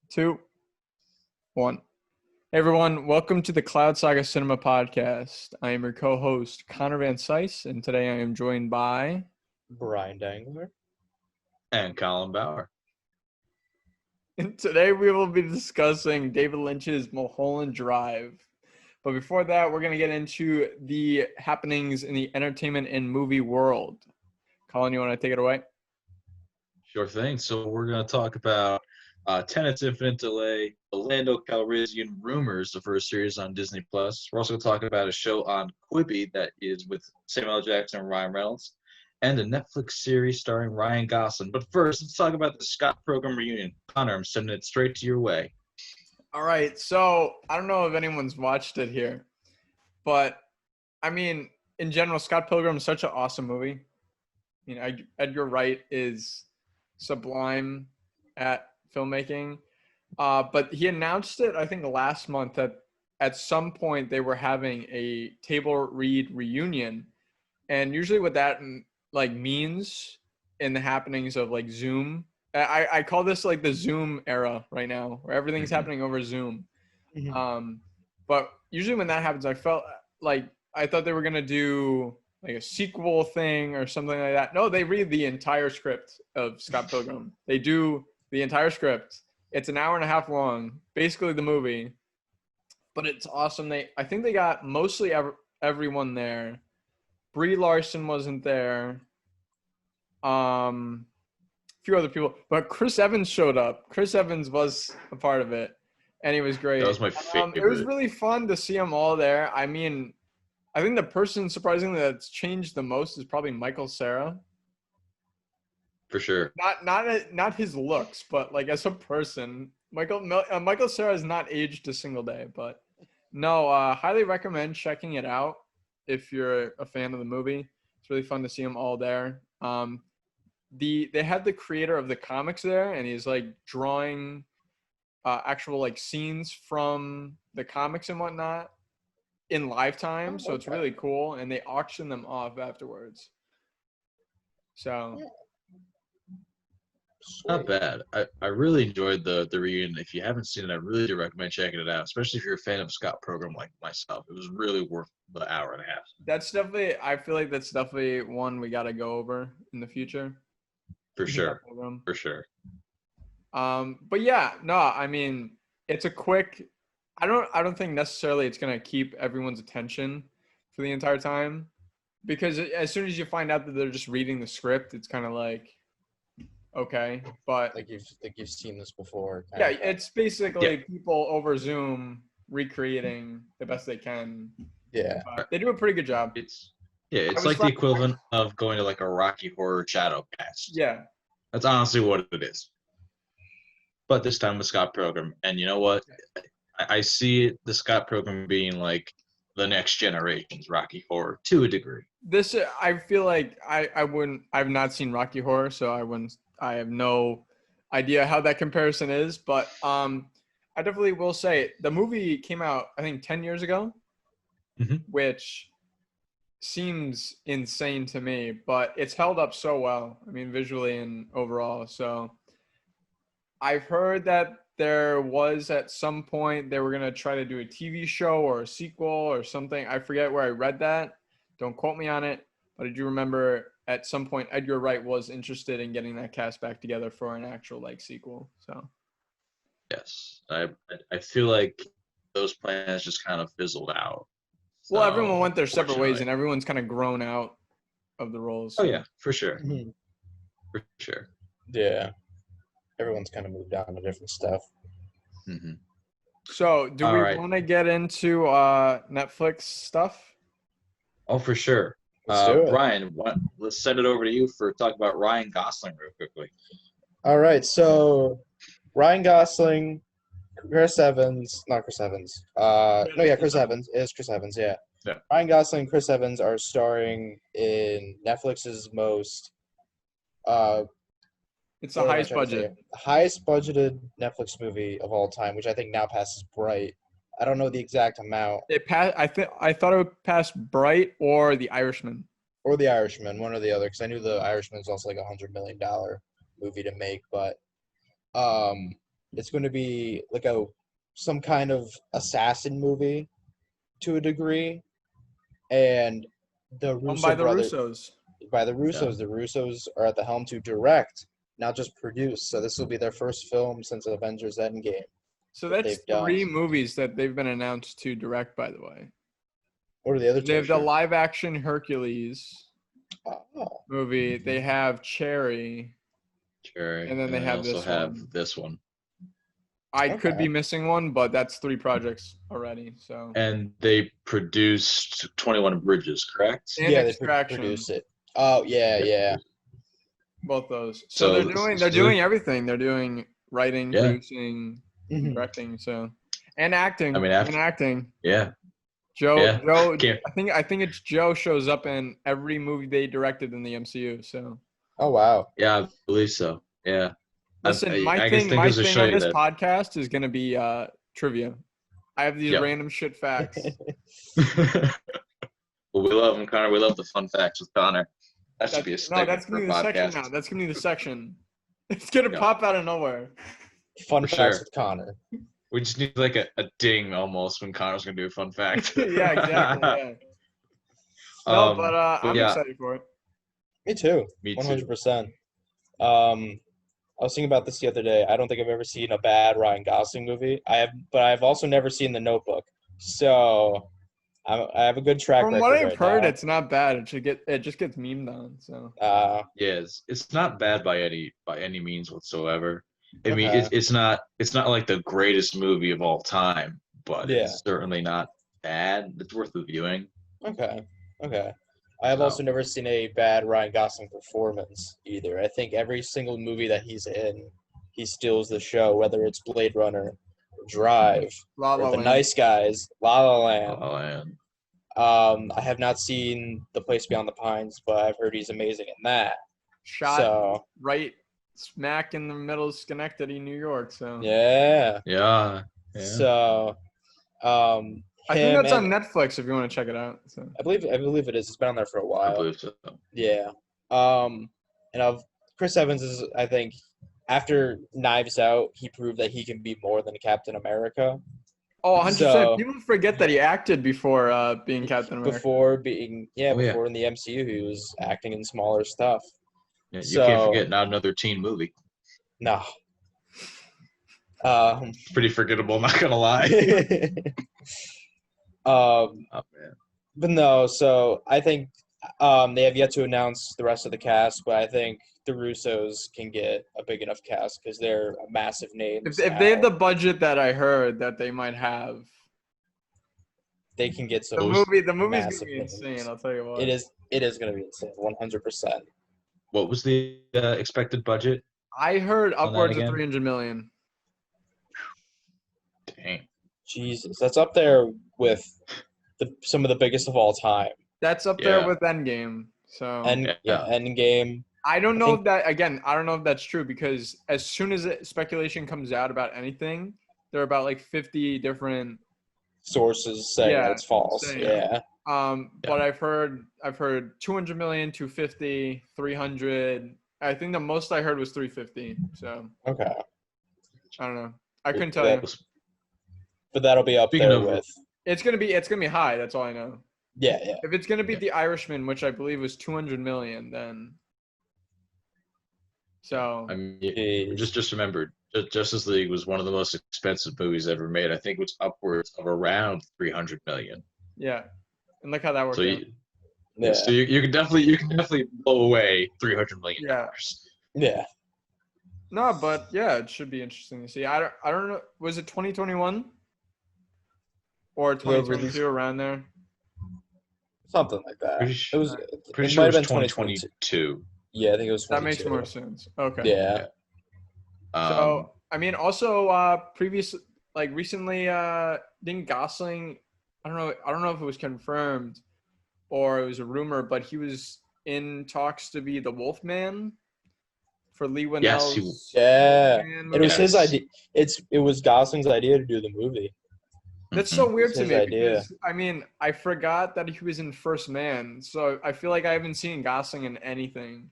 Two, one. Hey everyone, welcome to the Cloud Saga Cinema Podcast. I am your co-host Connor Van Sice, and today I am joined by Brian Dangler. And Colin Bauer. And today we will be discussing David Lynch's Mulholland Drive. But before that, we're going to get into the happenings in the entertainment and movie world. Colin, you want to take it away? Sure thing. So we're going to talk about Tenet's Infinite Delay, the Lando Calrissian rumors, the first series on Disney+. We're also going to talk about a show on Quibi that is with Samuel L. Jackson and Ryan Reynolds, and a Netflix series starring Ryan Gosling. But first, let's talk about the Scott Pilgrim reunion. Connor, I'm sending it straight to your way. All right, so I don't know if anyone's watched it here, but I mean, in general, Scott Pilgrim is such an awesome movie. I mean, Edgar Wright is sublime at filmmaking, but he announced it, I think, last month that at some point they were having a table read reunion, and usually what that means in the happenings of like Zoom. I call this like the Zoom era right now, where everything's happening over Zoom. But usually when that happens, I felt like I thought they were gonna do like a sequel thing or something like that. No, they read the entire script of Scott Pilgrim. They do the entire script. It's an hour and a half long, basically the movie, but it's awesome. I think they got mostly everyone there. Brie Larson wasn't there. Few other people, but Chris Evans showed up. Chris Evans was a part of it, and he was great. That was my favorite. It was really fun to see them all there. I mean, I think the person surprisingly that's changed the most is probably Michael Cera. For sure. Not his looks, but like as a person, Michael Cera has not aged a single day. But no, highly recommend checking it out if you're a fan of the movie. It's really fun to see them all there. They had the creator of the comics there, and he's like drawing actual like scenes from the comics and whatnot in live time. So it's really cool, and they auction them off afterwards. So not bad. I really enjoyed the reunion. If you haven't seen it, I really do recommend checking it out, especially if you're a fan of Scott Pilgrim like myself. It was really worth the hour and a half. I feel like that's definitely one we got to go over in the future. For sure. For sure. But yeah, no, I mean, it's a quick, I don't think necessarily it's going to keep everyone's attention for the entire time, because as soon as you find out that they're just reading the script, it's kind of like, okay, but Like you've seen this before. Yeah, it's basically people over Zoom recreating the best they can. Yeah. They do a pretty good job. It's like the equivalent of going to like a Rocky Horror Shadow cast. Yeah. That's honestly what it is. But this time with Scott Pilgrim. And you know what? I see the Scott Pilgrim being like the next generation's Rocky Horror to a degree. I feel like I've not seen Rocky Horror, so I have no idea how that comparison is, but I definitely will say the movie came out, I think 10 years ago, which seems insane to me, but it's held up so well. I mean, visually and overall. So I've heard that there was at some point they were going to try to do a TV show or a sequel or something. I forget where I read that. Don't quote me on it, but I do remember at some point Edgar Wright was interested in getting that cast back together for an actual like sequel. So yes, I feel like those plans just kind of fizzled out. Well, everyone went their separate ways, and everyone's kind of grown out of the roles. So. Oh yeah, for sure. For sure. Yeah. Everyone's kind of moved on to different stuff. So, do we want to get into Netflix stuff? Oh, for sure. Let's do it. Ryan, let's send it over to you for talk about Ryan Gosling real quickly. All right. So, Ryan Gosling, Chris Evans. Chris Evans. It is Chris Evans, yeah. Ryan Gosling and Chris Evans are starring in Netflix's most it's the highest budgeted Netflix movie of all time, which I think now passes Bright. I don't know the exact amount. I thought it would pass Bright or The Irishman. Or The Irishman, one or the other, because I knew The Irishman is also like $100 million movie to make, but it's going to be like some kind of assassin movie to a degree, and the Owned by Russo the brothers Russos. by the Russos. The Russos are at the helm to direct, not just produce. So this will be their first film since Avengers Endgame. So that that's they've done. 3 movies that they've been announced to direct, by the way. What are the other two? They have the live-action Hercules Oh. movie. They have Cherry. And then they have also this have one. this one. I could be missing one, but that's 3 projects already. So. And they produced 21 Bridges, correct? And Yeah, Extraction. they produce it. Oh yeah. Both those. So they're doing everything. They're doing writing, producing, directing. So, and acting. I mean, acting. Yeah. Joe. Yeah. Joe. I think it's Joe shows up in every movie they directed in the MCU. So. Oh wow. Yeah, I believe so. Yeah. Listen, my thing on this podcast is gonna be trivia. I have these random shit facts. Well, we love him, Connor. We love the fun facts with Connor. That should be a segment. No, that's gonna be the section now. That's gonna be the section. It's gonna pop out of nowhere. Fun facts with Connor. We just need like a ding almost when Connor's gonna do a fun fact. Yeah, exactly. Yeah. No, but I'm excited for it. Me too. Me too. 100%. I was thinking about this the other day. I don't think I've ever seen a bad Ryan Gosling movie. But I've also never seen The Notebook. So I have a good track record. From what I've heard, now. It's not bad. It just gets memed on. So. Yes, it's not bad by any means whatsoever. I mean, it's not like the greatest movie of all time, but it's certainly not bad. It's worth the viewing. Okay. I have also never seen a bad Ryan Gosling performance either. I think every single movie that he's in, he steals the show, whether it's Blade Runner, Drive, or The Nice Guys, La La Land. I have not seen The Place Beyond the Pines, but I've heard he's amazing in that. Shot right smack in the middle of Schenectady, New York. So yeah. So, I think that's on Netflix if you want to check it out. So. I believe it is. It's been on there for a while. I believe so. Yeah. And Chris Evans is, I think, after Knives Out, he proved that he can be more than Captain America. Oh, 100%. People forget that he acted before being Captain America. Before being, before in the MCU, he was acting in smaller stuff. Yeah, you can't forget Not Another Teen Movie. No. It's pretty forgettable, not gonna lie. Oh man. But no, so I think they have yet to announce the rest of the cast, but I think the Russos can get a big enough cast because they're a massive name. If they have the budget that I heard that they might have, they can get some. The movie's gonna be insane. I'll tell you what. It is gonna be insane, 100%. What was the expected budget? I heard upwards of $300 million. Dang. Jesus, that's up there with some of the biggest of all time. That's up there with Endgame. So Endgame. I don't know if that's true because as soon as speculation comes out about anything, there are about like 50 different sources saying that it's false. But I've heard 200 million, 250, 300. I think the most I heard was 350. So okay. I don't know. I couldn't tell you. But that'll be up there with. It's gonna be high. That's all I know. Yeah. If it's gonna be The Irishman, which I believe was 200 million, then. So. I mean, just remember, Justice League was one of the most expensive movies ever made. I think it was upwards of around 300 million. Yeah, and look how that worked out. So you can definitely blow away $300 million. Yeah. No, but it should be interesting to see. I don't know. Was it 2021 or 2022 around there? Something like that. It was pretty sure it was 2022. Yeah, I think it was 2022. That makes more sense. Okay. Yeah. So I mean, also recently, didn't Gosling? I don't know if it was confirmed or it was a rumor, but he was in talks to be the Wolfman for Lee Winnell's. Yes, it was his idea. It was Gosling's idea to do the movie. That's so weird to me because, I mean, I forgot that he was in First Man, so I feel like I haven't seen Gosling in anything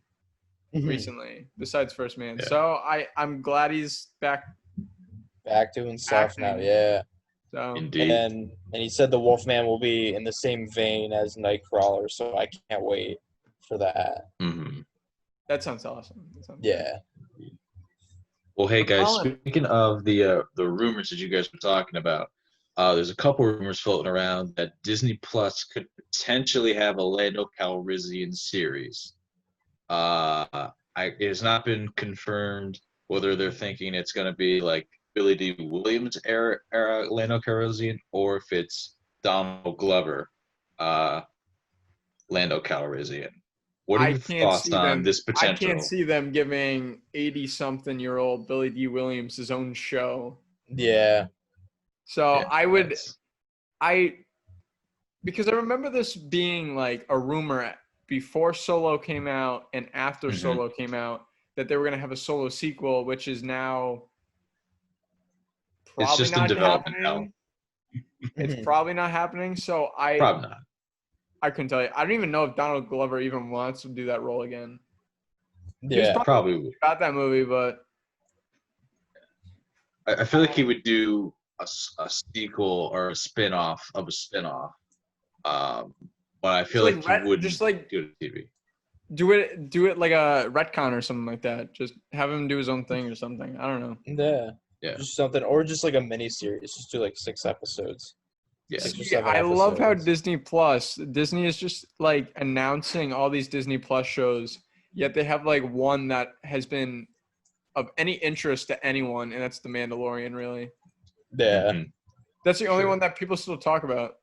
recently besides First Man. So I'm glad he's back back doing stuff now. acting. Yeah. So Indeed. And he said the Wolfman will be in the same vein as Nightcrawler, so I can't wait for that. Mm-hmm. that sounds awesome. That sounds Yeah. Well, hey guys, Colin. speaking of the rumors that you guys were talking about, there's a couple rumors floating around that Disney Plus could potentially have a Lando Calrissian series. It has not been confirmed whether they're thinking it's going to be like Billy D. Williams era Lando Calrissian or if it's Donald Glover Lando Calrissian. What are I your can't thoughts see on them. this I can't potential? see them giving 80-something-year-old Billy D. Williams his own show. Yeah. So Yeah, because I remember this being like a rumor before Solo came out and after Mhm. Solo came out that they were going to have a Solo sequel, which is now it's probably just in not development hell. happening. It's Mhm. probably not happening. So Probably not. I couldn't tell you. I don't even know if Donald Glover even wants to do that role again. He was Yeah. Probably would. about that movie, but I feel like he would do a sequel or a spin-off of a spin-off. But I feel like he wouldn't just like do it on TV. do it like a retcon or something like that. Just have him do his own thing or something. I don't know. Yeah. Yeah. Just something, or just like a mini series. Just do like 6 episodes. Yeah. 6 or See, 7 I love how episodes. Disney is just like announcing all these Disney Plus shows, yet they have like one that has been of any interest to anyone, and that's The Mandalorian. Really, Yeah. Mhm. that's the only Sure. one that people still talk about.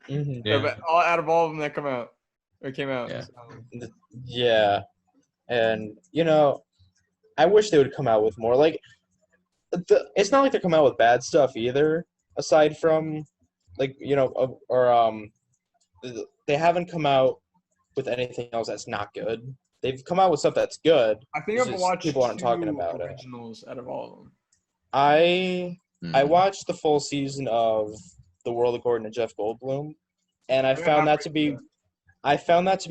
Mhm. Yeah. Out of all of them that come out or came out. Yeah. So. Yeah. And I wish they would come out with more. Like, it's not like they come out with bad stuff either. Aside from, like, they haven't come out with anything else that's not good. They've come out with stuff that's good. I think It's I've just watched people aren't talking 2 about it. originals out of all of them. I Mhm. watched the full season of The World According to Jeff Goldblum, and I found that to be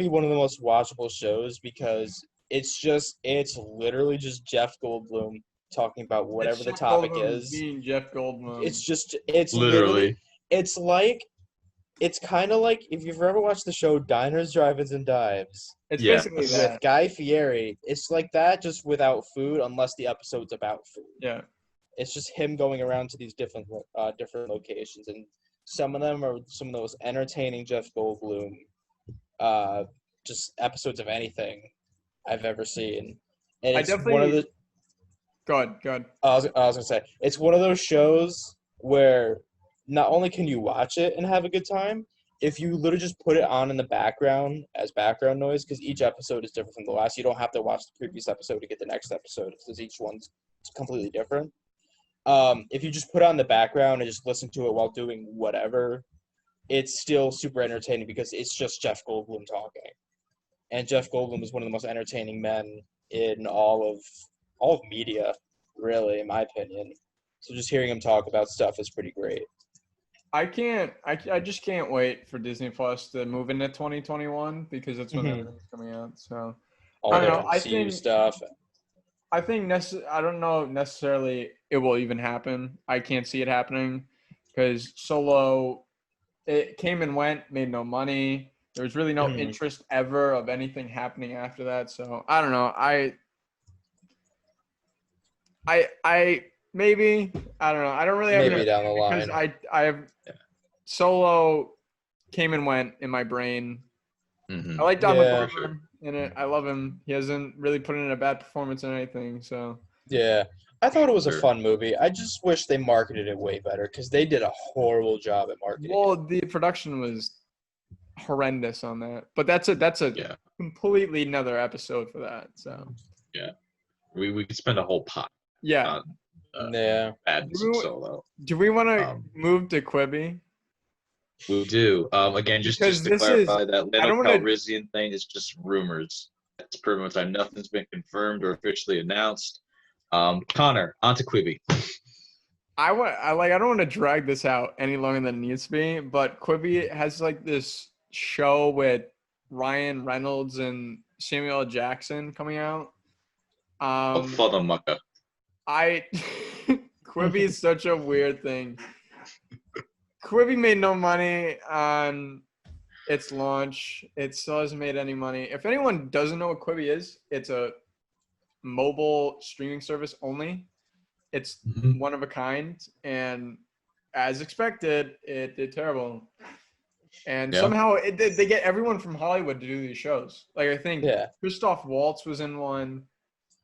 one of the most watchable shows because it's literally just Jeff Goldblum talking about whatever the Jeff topic Goldblum is. being Jeff Goldblum. It's literally, it's kind of like if you've ever watched the show Diners, Drive-Ins, and Dives It's Yeah. basically with that. Guy Fieri. It's like that, just without food, unless the episode's about food. Yeah. It's just him going around to these different locations, and some of them are some of the most entertaining Jeff Goldblum just episodes of anything I've ever seen. And I it's one of definitely. the Go ahead. I was gonna say it's one of those shows where not only can you watch it and have a good time, if you literally just put it on in the background as background noise, because each episode is different from the last. You don't have to watch the previous episode to get the next episode because each one's completely different. If you just put it on the background and just listen to it while doing whatever, it's still super entertaining because it's just Jeff Goldblum talking. And Jeff Goldblum is one of the most entertaining men in all of media, really, in my opinion. So just hearing him talk about stuff is pretty great. I just can't wait for Disney Plus to move into 2021 because that's when everything's coming out. So All I the don't know. MCU stuff. I don't know necessarily it will even happen. I can't see it happening because Solo, it came and went, made no money. There was really no interest ever of anything happening after that. So I don't know. I maybe I don't know. I don't really have Maybe down the line. because I have Solo came and went in my brain. Mhm. I like Donald Yeah. Glover in it. I love him. He hasn't really put in a bad performance in anything. So Yeah. I thought it was a Sure. fun movie. I just wish they marketed it way better because they did a horrible job at marketing it. well, the production was horrendous on that. But that's a Yeah. completely another episode for that. So We could spend a whole pot yeah. on Yeah. badness of Solo. Do we want to Um, move to Quibi? We do. Again, just Because to this is- clarify, that I Lando don't wanna- Calrissian thing is just rumors. It's pretty much nothing's been confirmed or officially announced. Connor, on to Quibi. I don't want to drag this out any longer than it needs to be, but Quibi has like this show with Ryan Reynolds and Samuel L. Jackson coming out. Fun mucker. Quibi is such a weird thing. Quibi made no money on its launch. It still hasn't made any money. If anyone doesn't know what Quibi is, it's a mobile streaming service only. It's one of a kind, and as expected, it did terrible. And somehow they get everyone from Hollywood to do these shows. Like I think Christoph Waltz was in one.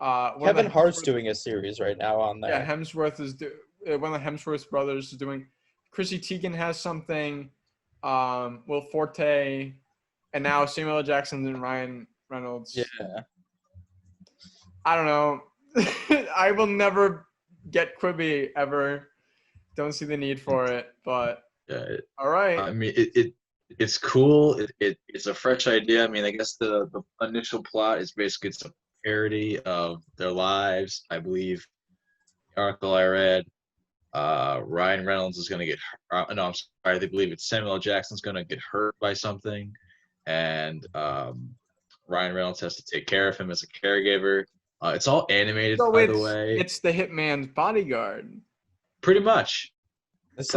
Kevin Hart's doing a series right now on there. Yeah, Hemsworth is one of the Hemsworth brothers is doing. Chrissy Teigen has something. Will Forte, and now Samuel L. Jackson and Ryan Reynolds. Yeah. I don't know. I will never get Quibi ever. Don't see the need for it, but all right. I mean, it's cool. It's a fresh idea. I mean, I guess the initial plot is basically it's a parody of their lives. I believe the article I read, Ryan Reynolds is going to get hurt. No, I'm sorry. They believe it's Samuel L. Jackson's going to get hurt by something, and Ryan Reynolds has to take care of him as a caregiver. It's all animated, by the way. It's the Hitman's Bodyguard. Pretty much. It's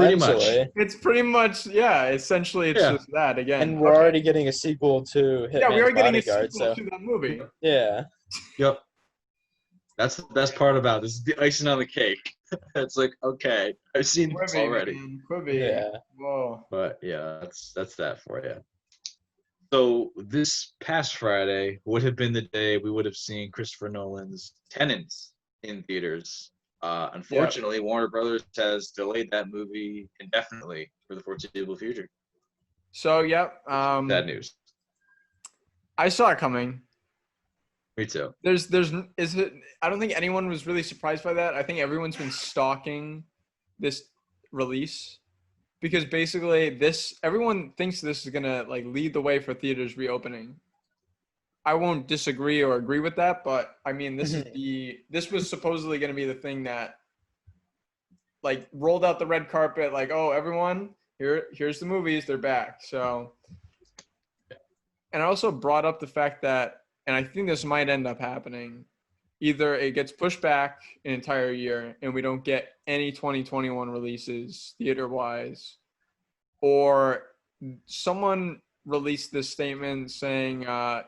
pretty much, essentially it's just that again. And we're already getting a sequel to Hitman's we are getting Bodyguard, a sequel to that movie. Yeah. Yep. That's the best part about this. Is the icing on the cake. It's like, okay, I've seen this already. Quibi. Yeah. Whoa. But yeah, that's that for you. So this past Friday would have been the day we would have seen Christopher Nolan's Tenet in theaters. Unfortunately, Warner Brothers has delayed that movie indefinitely for the foreseeable future. So, bad news. I saw it coming. Me too. I don't think anyone was really surprised by that. I think everyone's been stalking this release because basically everyone thinks this is gonna like lead the way for theaters reopening. I won't disagree or agree with that, but I mean, this was supposedly going to be the thing that like rolled out the red carpet, like, oh, everyone, here's the movies, they're back. So, and I also brought up the fact that, and I think this might end up happening, either it gets pushed back an entire year and we don't get any 2021 releases theater-wise, or someone released this statement saying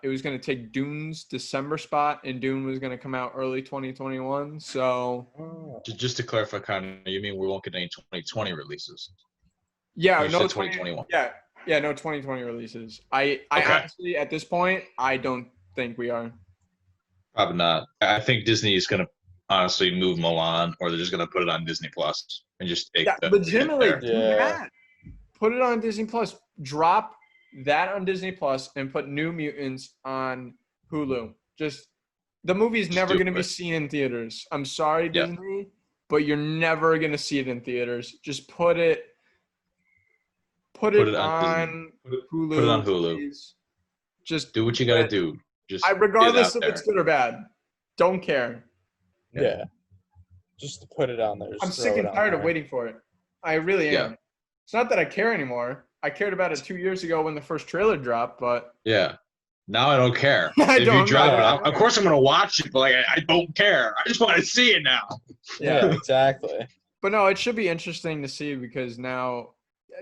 it was going to take Dune's December spot and Dune was going to come out early 2021. So just to clarify, Connor, you mean we won't get any 2020 releases? Yeah, no 2021. Yeah, no 2020 releases. I honestly, at this point, I don't think we are. Probably not. I think Disney is going to honestly move Mulan, or they're just going to put it on Disney Plus and just take legitimately do that. Put it on Disney Plus. Drop that on Disney Plus and put New Mutants on Hulu. Just the movie's never going to be seen in theaters. I'm sorry, Disney, but you're never going to see it in theaters. Just put it on Hulu. Put it on Hulu. Please. Just do what you got to do. Just regardless if it's good or bad. Don't care. Yeah. Just put it on there. I'm sick and tired of waiting for it. I really am. It's not that I care anymore. I cared about it 2 years ago when the first trailer dropped, but now I don't care. If you drop it, of course I'm gonna watch it, but like I don't care. I just want to see it now. Yeah, exactly. But no, it should be interesting to see because now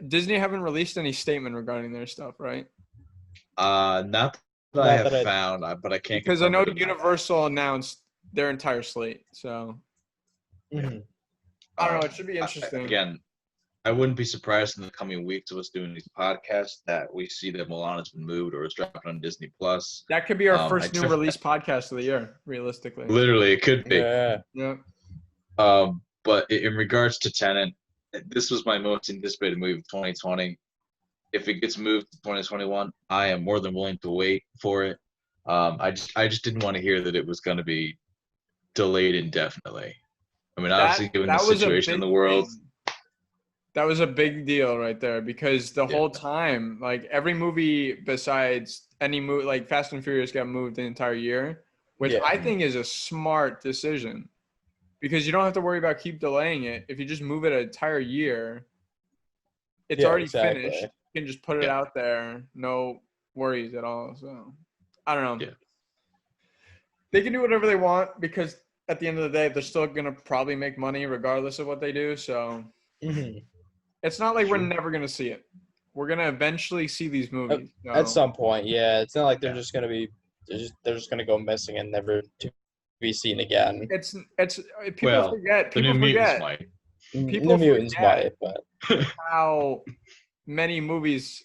Disney haven't released any statement regarding their stuff, right? Not that I have found, but I can't. Because I know Universal announced their entire slate, so I don't know. It should be interesting. Again, I wouldn't be surprised in the coming weeks of us doing these podcasts that we see that Mulan has been moved or is dropping on Disney Plus. That could be our first new release podcast of the year, realistically. Literally, it could be. Yeah. But in regards to Tenet, this was my most anticipated movie of 2020. If it gets moved to 2021, I am more than willing to wait for it. I just didn't want to hear that it was going to be delayed indefinitely. I mean, obviously, given the situation in the world. That was a big deal right there because the whole time, like every movie besides any movie, like Fast and Furious got moved the entire year, which I think is a smart decision because you don't have to worry about keep delaying it. If you just move it an entire year, it's already finished. You can just put it out there. No worries at all. So I don't know. Yeah. They can do whatever they want because at the end of the day, they're still gonna probably make money regardless of what they do. So it's not like we're never gonna see it. We're gonna eventually see these movies. At some point, yeah. It's not like they're just gonna be. They're just gonna go missing and never to be seen again. It's people forget. People the New forget. Mutants might. People New Mutants forget might, but how many movies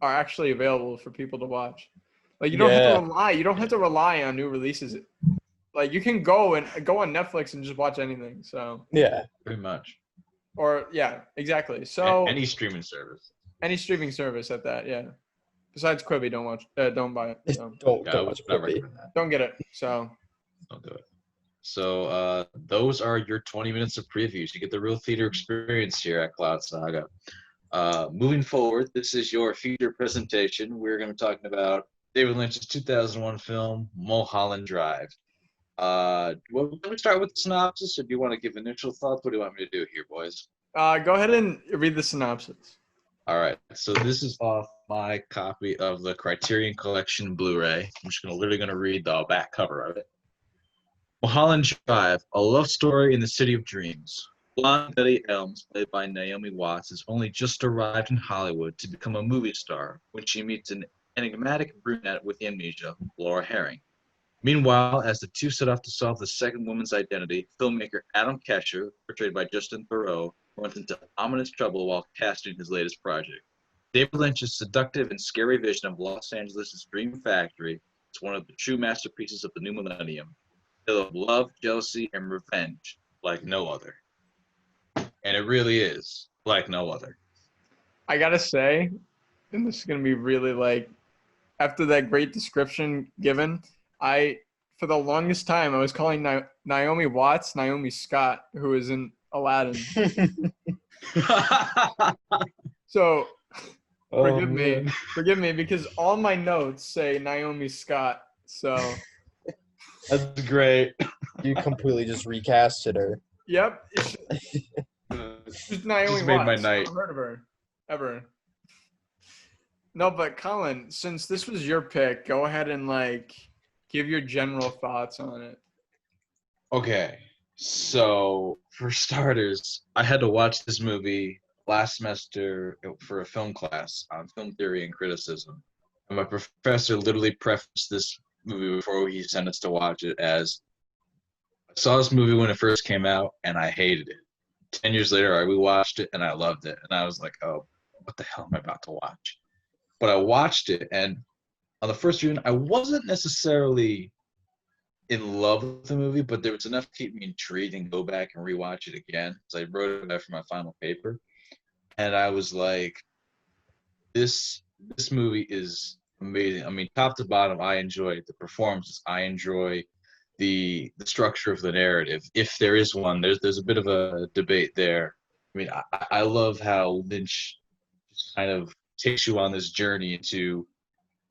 are actually available for people to watch. Like you don't have to rely. You don't have to rely on new releases. Like you can go on Netflix and just watch anything. So yeah, pretty much. Or yeah, exactly. So any streaming service. Any streaming service at that, yeah. Besides Quibi, don't buy it. So. Don't watch Quibi. Don't get it. So don't do it. So those are your 20 minutes of previews. You get the real theater experience here at Cloud Saga. Moving forward, this is your feature presentation. We're going to be talking about David Lynch's 2001 film, Mulholland Drive. Let me start with the synopsis, or do you want to give initial thoughts? What do you want me to do here, boys? Go ahead and read the synopsis. All right. So this is off my copy of the Criterion Collection Blu-ray. I'm just literally going to read the back cover of it. Mulholland Drive, a love story in the city of dreams. Blonde Betty Elms, played by Naomi Watts, has only just arrived in Hollywood to become a movie star when she meets an enigmatic brunette with amnesia, Laura Herring. Meanwhile, as the two set off to solve the second woman's identity, filmmaker Adam Kesher, portrayed by Justin Theroux, runs into ominous trouble while casting his latest project. David Lynch's seductive and scary vision of Los Angeles' dream factory is one of the true masterpieces of the new millennium, tale of love, jealousy, and revenge like no other. And it really is like no other. I gotta say, and this is gonna be really like, after that great description given, for the longest time, I was calling Naomi Watts Naomi Scott, who is in Aladdin. So, forgive me, because all my notes say Naomi Scott. So that's great. You completely just recasted her. Yep. She's Naomi just made Watts. my night. I've heard of her ever. No, but Colin, since this was your pick, go ahead and give your general thoughts on it. Okay, so for starters, I had to watch this movie last semester for a film class on film theory and criticism. And my professor literally prefaced this movie before he sent us to watch it as, I saw this movie when it first came out and I hated it. 10 years later, I rewatched it and I loved it. And I was like, oh, what the hell am I about to watch? But I watched it, and on the first viewing, I wasn't necessarily in love with the movie, but there was enough to keep me intrigued and go back and rewatch it again. So I wrote it for my final paper, and I was like, this movie is amazing. I mean, top to bottom, I enjoy the performances. I enjoy the structure of the narrative. If there is one, there's a bit of a debate there. I mean, I love how Lynch just kind of takes you on this journey into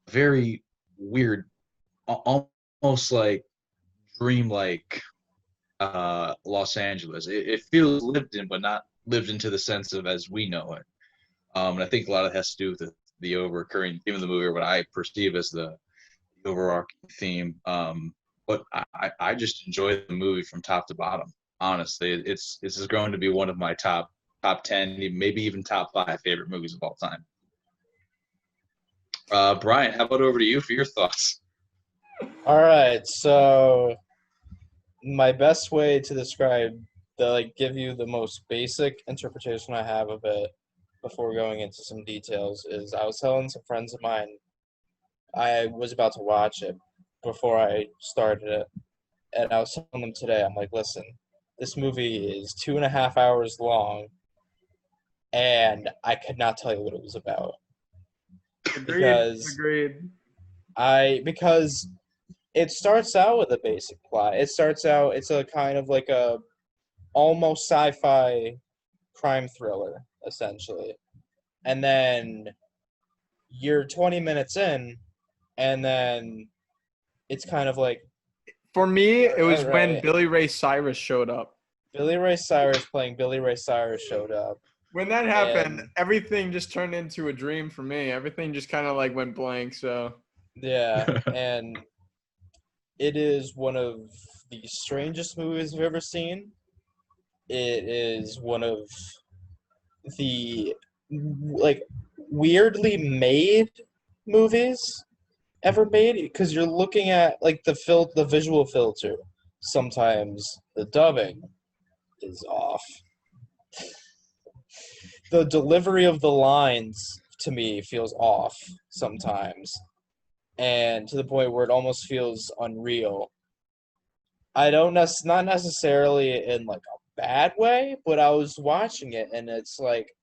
very weird, almost like dream-like Los Angeles. It feels lived in, but not lived into the sense of as we know it. And I think a lot of it has to do with the overcurring theme of the movie, or what I perceive as the overarching theme. But I just enjoy the movie from top to bottom. Honestly, this has grown to be one of my top 10, maybe even top 5 favorite movies of all time. Brian, how about over to you for your thoughts? All right, so my best way to describe give you the most basic interpretation I have of it before going into some details is, I was telling some friends of mine I was about to watch it before I started it, and I was telling them today, I'm like, listen, this movie is 2.5 hours long, and I could not tell you what it was about. Agreed. Because it starts out with a basic plot. It's a kind of like a almost sci-fi crime thriller, essentially. And then you're 20 minutes in, and then it's kind of like... For me, it was when Billy Ray Cyrus showed up. Billy Ray Cyrus playing Billy Ray Cyrus showed up. When that happened, everything just turned into a dream for me. Everything just kind of went blank. So yeah, and It is one of the strangest movies I've ever seen. It is one of the like weirdly made movies ever made because you're looking at like the visual filter. Sometimes the dubbing is off. The delivery of the lines to me feels off sometimes, and to the point where it almost feels unreal. I don't not necessarily in like a bad way, but I was watching it and it's like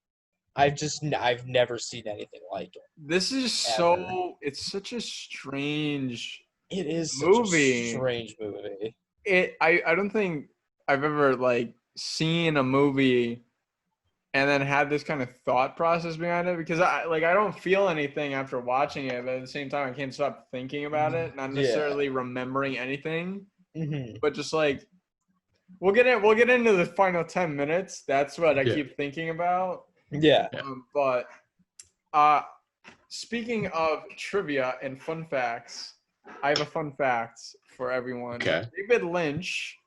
I've never seen anything like it. This is Ever. it's such a strange It is such movie. a strange movie. I don't think I've ever like seen a movie and then had this kind of thought process behind it, because I don't feel anything after watching it, but at the same time I can't stop thinking about it, not necessarily remembering anything, but just like we'll get into the final 10 minutes. That's what I keep thinking about. Yeah. But speaking of trivia and fun facts, I have a fun fact for everyone. Okay. David Lynch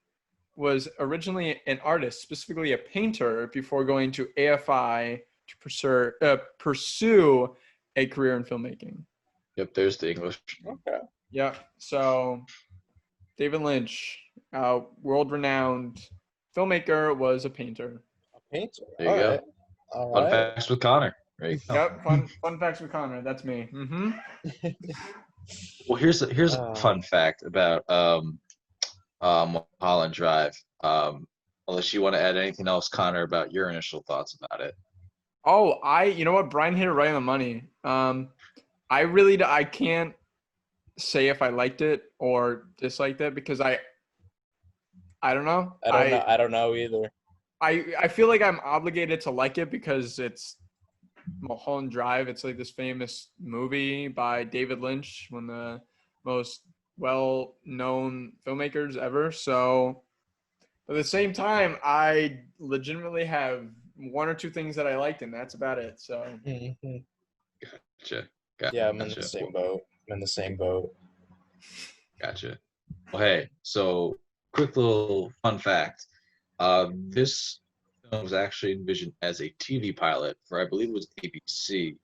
was originally an artist, specifically a painter, before going to AFI to pursue a career in filmmaking. Yep, there's the English. Okay. Yep. So David Lynch, world-renowned filmmaker, was a painter. A painter. There you go. All Fun right. facts with Connor. There you go. Yep. Fun facts with Connor. That's me. Mm-hmm. Well, here's a fun fact about Mulholland Drive. Unless you want to add anything else, Connor, about your initial thoughts about it. Oh, you know what? Brian hit it right on the money. I can't say if I liked it or disliked it because I don't know. I don't know either. I feel like I'm obligated to like it because it's Mulholland Drive. It's like this famous movie by David Lynch, one of the most well-known filmmakers ever. So at the same time, I legitimately have one or two things that I liked, and that's about it. So Gotcha. Yeah, I'm in the same boat. Gotcha. Well, hey, so quick little fun fact. This film was actually envisioned as a TV pilot for, I believe it was ABC,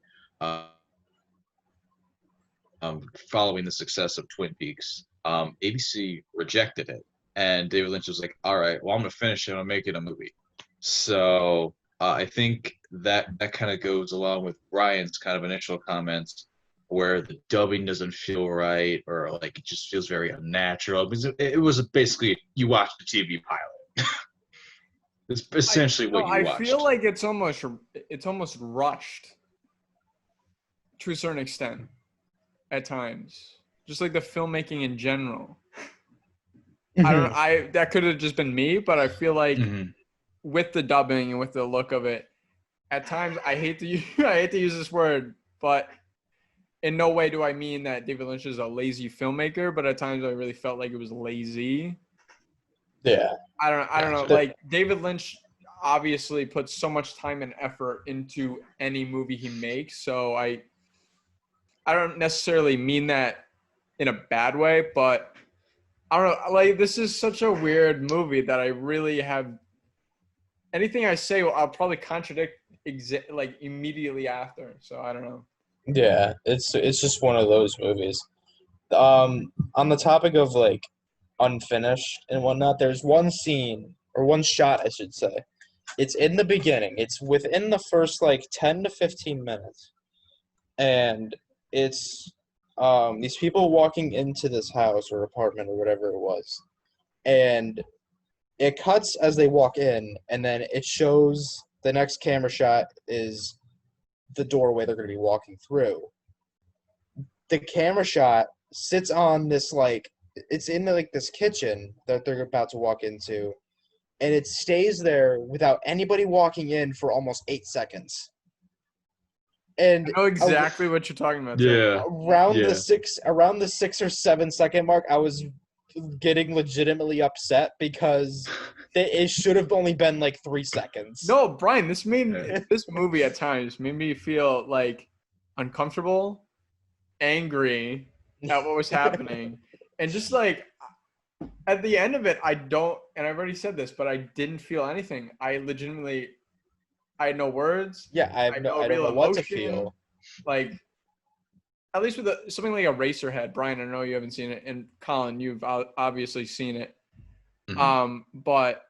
following the success of Twin Peaks. ABC rejected it, and David Lynch was like, all right, well, I'm going to finish it and make it a movie. So I think that kind of goes along with Ryan's kind of initial comments, where the dubbing doesn't feel right, or like it just feels very unnatural. It was basically you watched the TV pilot. It's essentially what you watched. I feel like it's almost rushed to a certain extent at times, just like the filmmaking in general. That could have just been me, but I feel like with the dubbing and with the look of it, at times I hate to use this word, but in no way do I mean that David Lynch is a lazy filmmaker, but at times I really felt like it was lazy. Yeah. I don't know. Like, David Lynch obviously puts so much time and effort into any movie he makes. So I don't necessarily mean that in a bad way, but I don't know. Like, this is such a weird movie that I really have anything I say, I'll probably contradict like immediately after. So I don't know. Yeah, it's just one of those movies. On the topic of like unfinished and whatnot, there's one scene or one shot, I should say. It's in the beginning. It's within the first like 10 to 15 minutes, and it's these people walking into this house or apartment or whatever it was, and it cuts as they walk in, and then it shows the next camera shot is the doorway they're going to be walking through. The camera shot sits on this like it's in like this kitchen that they're about to walk into, and it stays there without anybody walking in for almost 8 seconds. And I know exactly what you're talking about. Yeah. Around the 6 or 7 second mark, I was getting legitimately upset because it should have only been like 3 seconds. No, Brian, this movie at times made me feel like uncomfortable, angry at what was happening, and just like at the end of it, I don't, and I've already said this, but I didn't feel anything. I had no words. Yeah, I No don't real know what to emotion. feel. Like, at least with something like Eraserhead, Brian, I know you haven't seen it, and Colin, you've obviously seen it. But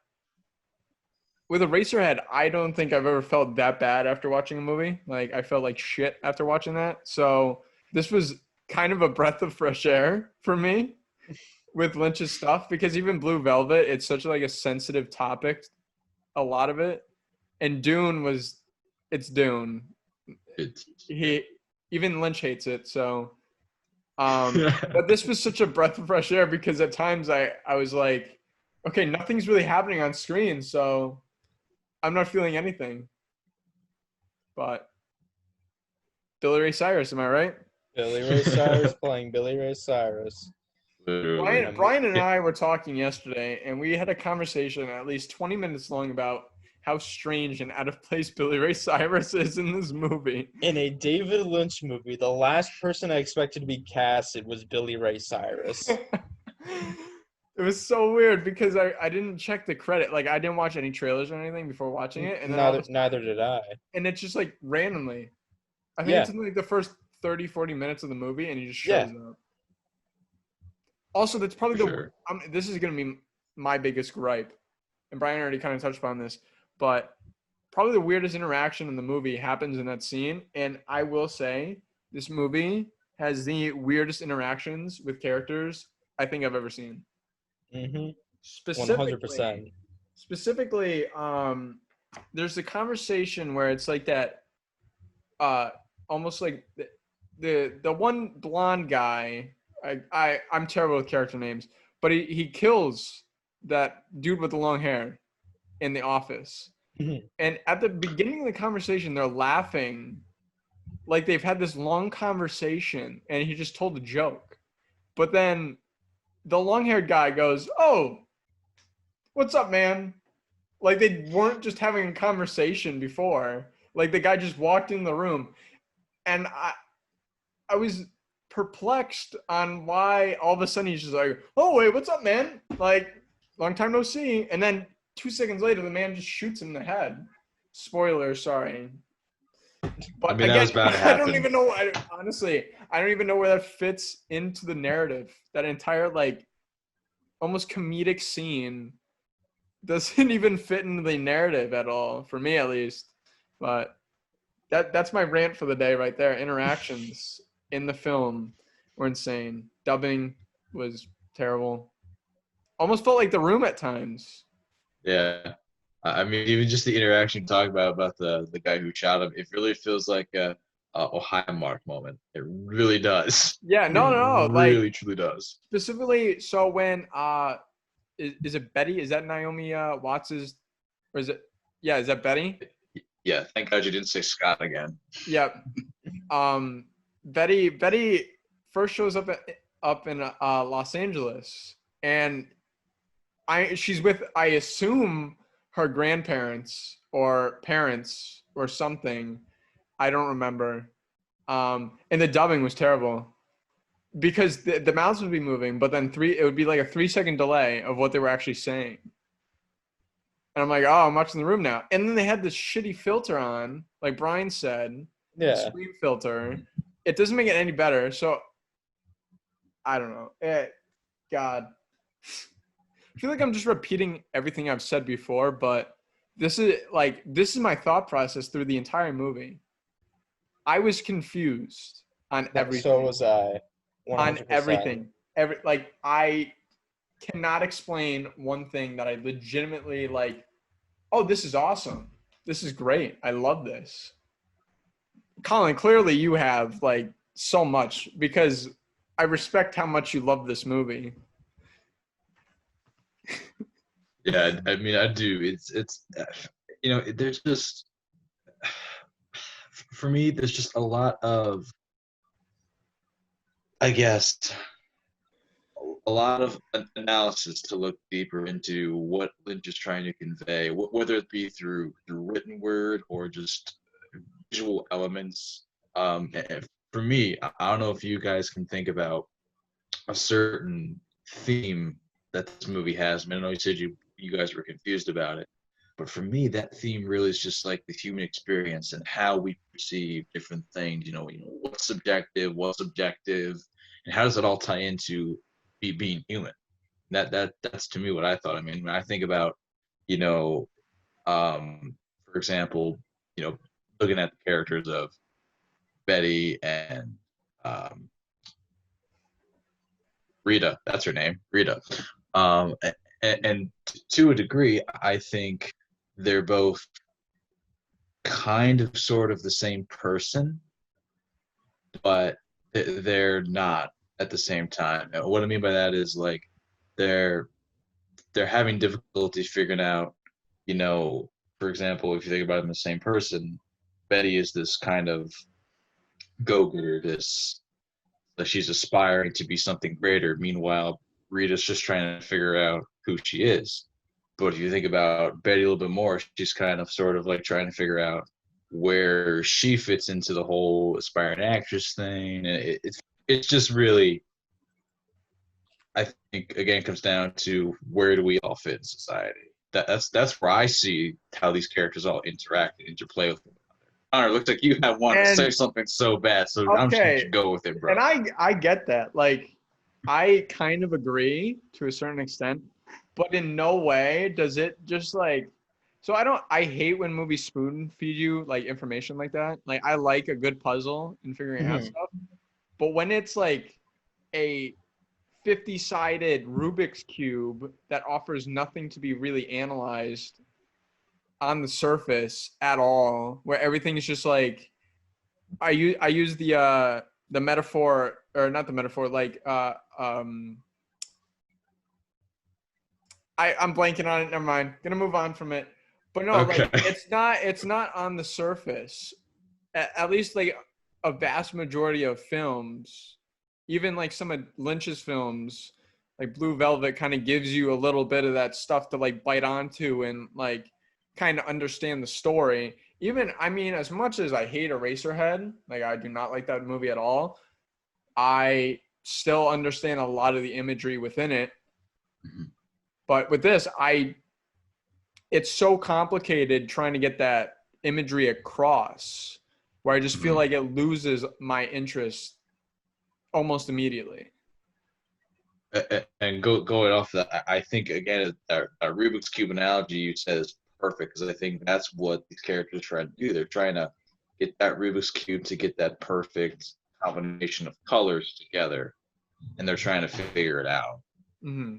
with Eraserhead, I don't think I've ever felt that bad after watching a movie. Like, I felt like shit after watching that. So this was kind of a breath of fresh air for me with Lynch's stuff, because even Blue Velvet, it's such like a sensitive topic, a lot of it. And it's Dune. Even Lynch hates it. So, but this was such a breath of fresh air, because at times I was like, okay, nothing's really happening on screen, so I'm not feeling anything. But Billy Ray Cyrus, am I right? Billy Ray Cyrus playing Billy Ray Cyrus. Brian and I were talking yesterday, and we had a conversation at least 20 minutes long about how strange and out of place Billy Ray Cyrus is in this movie. In a David Lynch movie, the last person I expected to be casted was Billy Ray Cyrus. It was so weird because I didn't check the credit. Like, I didn't watch any trailers or anything before watching it. And then neither did I. And it's just like randomly. I think it's in like the first 30, 40 minutes of the movie, and he just shows up. Also, that's probably this is going to be my biggest gripe. And Brian already kind of touched upon this, but probably the weirdest interaction in the movie happens in that scene. And I will say, this movie has the weirdest interactions with characters I think I've ever seen. Mm-hmm. Specifically, 100%. Specifically, there's a conversation where it's like that, almost like the one blonde guy. I'm terrible with character names, but he kills that dude with the long hair in the office. Mm-hmm. And at the beginning of the conversation, they're laughing like they've had this long conversation, and he just told a joke. But then the long-haired guy goes, "Oh, what's up, man?" Like they weren't just having a conversation before. Like the guy just walked in the room, and I was perplexed on why all of a sudden he's just like, "Oh, wait, what's up, man?" Like, long time no see. And then 2 seconds later, the man just shoots him in the head. Spoiler, sorry. But I mean, that was bound to I happen. don't even know. Honestly, I don't even know where that fits into the narrative. That entire like almost comedic scene doesn't even fit into the narrative at all, for me at least. But that's my rant for the day right there. Interactions in the film were insane. Dubbing was terrible. Almost felt like The Room at times. Yeah. I mean, even just the interaction talking about the guy who shot him, it really feels like a Ohio Mark moment. It really does. Yeah, no. It really, like, truly does. Specifically, so when is it Betty? Is that Naomi Watts's, or is it? Yeah, is that Betty? Yeah, thank God you didn't say Scott again. Yeah. Betty first shows up in Los Angeles, and she's with, I assume, her grandparents or parents or something. I don't remember. And the dubbing was terrible because the mouths would be moving, but then it would be like a 3-second delay of what they were actually saying. And I'm like, oh, I'm watching The Room now. And then they had this shitty filter on, like Brian said, the screen filter. It doesn't make it any better. So I don't know. God. I feel like I'm just repeating everything I've said before, but this is my thought process through the entire movie. I was confused on everything. So was I. 100%. On everything. I cannot explain one thing that I legitimately like, oh, this is awesome. This is great. I love this. Colin, clearly you have like so much, because I respect how much you love this movie. Yeah, I mean, I do. It's there's just, for me, there's just a lot of, I guess, a lot of analysis to look deeper into what Lynch is trying to convey, whether it be through written word or just visual elements. And for me, I don't know if you guys can think about a certain theme that this movie has. I mean, I know you said you guys were confused about it, but for me, that theme really is just like the human experience and how we perceive different things. What's subjective, what's objective, and how does it all tie into being human? That's to me what I thought. I mean, when I think about, you know, for example, looking at the characters of Betty and Rita, that's her name, Rita. And to a degree, I think they're both kind of sort of the same person, but they're not at the same time. And what I mean by that is like they're having difficulty figuring out, for example, if you think about them the same person, Betty is this kind of go-getter, she's aspiring to be something greater. Meanwhile, Rita's just trying to figure out who she is. But if you think about Betty a little bit more, she's kind of sort of like trying to figure out where she fits into the whole aspiring actress thing. And it's just really, I think, again, comes down to where do we all fit in society. That's where I see how these characters all interact and interplay with one another. Connor, it looks like you have wanted to say something so bad, so I'm just going to go with it, bro. And I get that. Like, I kind of agree to a certain extent, but in no way does it just like, so I hate when movies spoon feed you like information like that. Like, I like a good puzzle and figuring out stuff, but when it's like a 50-sided Rubik's Cube that offers nothing to be really analyzed on the surface at all, where everything is just like, I use the metaphor, or not the metaphor, like I'm blanking on it. Never mind. Gonna move on from it. But no, okay. Like it's not on the surface. At least like a vast majority of films, even like some of Lynch's films, like Blue Velvet, kind of gives you a little bit of that stuff to like bite onto and like kind of understand the story. Even, I mean, as much as I hate Eraserhead, like I do not like that movie at all, I still understand a lot of the imagery within it. Mm-hmm. But with this, it's so complicated trying to get that imagery across, where I just feel like it loses my interest almost immediately. And going off that, I think, again, a Rubik's Cube analogy you said is perfect, because I think that's what these characters try to do. They're trying to get that Rubik's Cube to get that perfect combination of colors together, and they're trying to figure it out. Mm-hmm.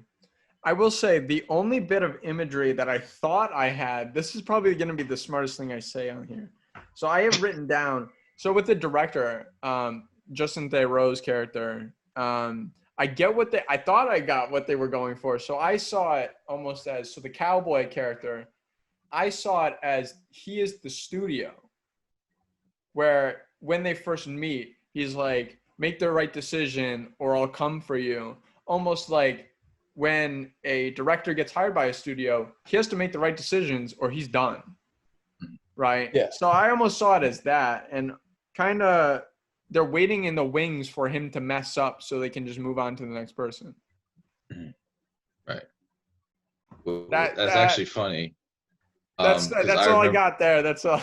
I will say the only bit of imagery that I thought I had, this is probably going to be the smartest thing I say on here. So I have written down, so with the director, Justin Theroux's character, I thought I got what they were going for. So I saw it almost as, so the cowboy character, I saw it as he is the studio, where when they first meet, he's like, make the right decision or I'll come for you. Almost like when a director gets hired by a studio, he has to make the right decisions or he's done. Right? Yeah. So I almost saw it as that, and kind of they're waiting in the wings for him to mess up so they can just move on to the next person. Right. Well, that's actually funny. That's all I got there. That's all.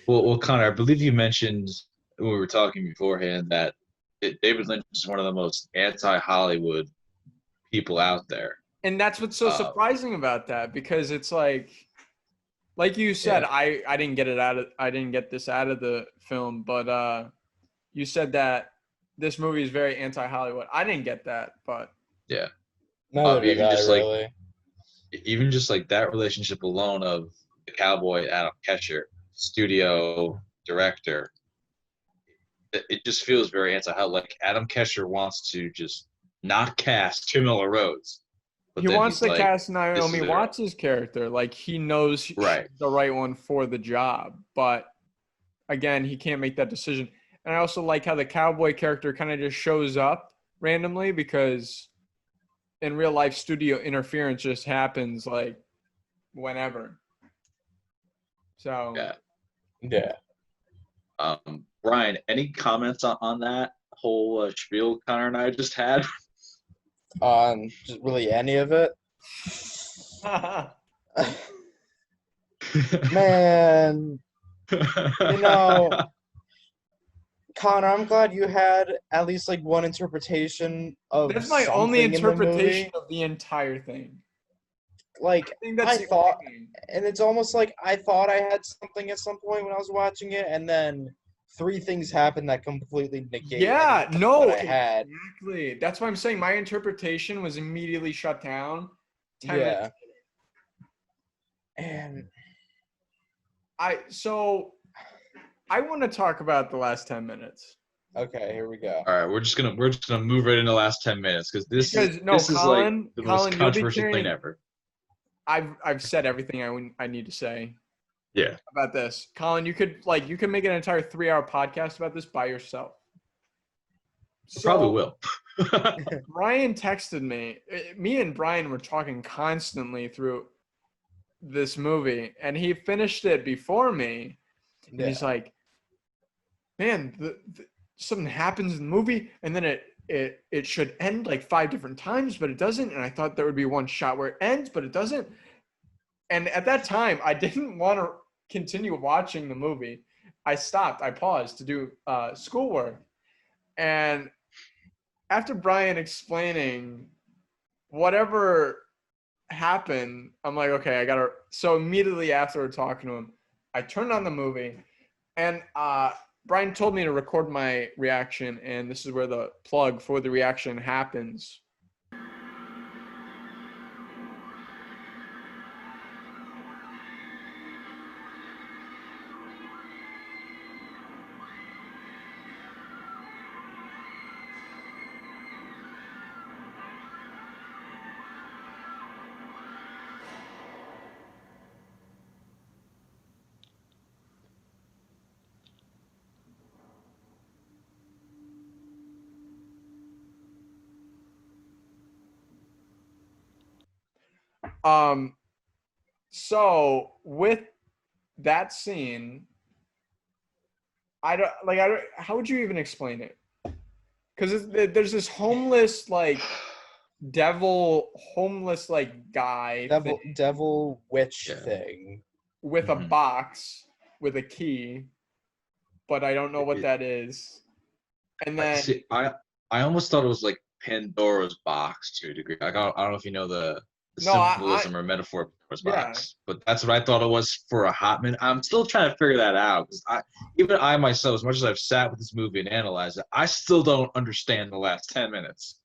Well, Connor, I believe you mentioned when we were talking beforehand that David Lynch is one of the most anti-Hollywood people out there. And that's what's so surprising about that, because it's like you said, yeah. I didn't get this out of the film, but you said that this movie is very anti-Hollywood. I didn't get that, but yeah. Even just like that relationship alone of the cowboy Adam Kesher, studio director, it just feels very anti-Hollywood. Like Adam Kesher wants to just not cast Tim Miller Rhodes. He wants to cast Naomi Watts' character. Like, he knows she's the right one for the job. But, again, he can't make that decision. And I also like how the cowboy character kind of just shows up randomly, because in real life, studio interference just happens, like, whenever. So. Yeah. Brian, any comments on that whole spiel Connor and I just had? on just really any of it. Man, you know, Connor, I'm glad you had at least like one interpretation of That's my only something in the interpretation movie. of the entire thing. Like, I think that's the thought, only thing. and it's almost like I thought I had something at some point when I was watching it, and then 3 things happened that completely negate Yeah, anything no, that I had. exactly. That's why I'm saying my interpretation was immediately shut down. 10 Yeah. minutes. And So I want to talk about the last 10 minutes. okay, here we go. All right, we're just gonna move right into the last 10 minutes because this is like the most Colin, you'll be controversial thing carrying. ever. I've said everything I need to say. Yeah. About this, Colin, you could make an entire 3-hour podcast about this by yourself. Probably will. Brian texted me. Me and Brian were talking constantly through this movie, and he finished it before me. And he's like, "Man, something happens in the movie, and then it should end like 5 different times, but it doesn't. And I thought there would be one shot where it ends, but it doesn't." And at that time, I didn't want to continue watching the movie. I stopped. I paused to do schoolwork, and after Brian explaining whatever happened, I'm like, okay, I gotta. So immediately after talking to him, I turned on the movie, and Brian told me to record my reaction, and this is where the plug for the reaction happens. So with that scene, how would you even explain it? Because there's this homeless homeless guy Devil witch Yeah. thing with a box with a key, but I don't know what that is. And then I almost thought it was like Pandora's box to a degree. Like, I don't know if you know the symbolism or metaphor of Pandora's box, but that's what I thought it was for a hot minute. I'm still trying to figure that out because I myself, as much as I've sat with this movie and analyzed it, I still don't understand the last 10 minutes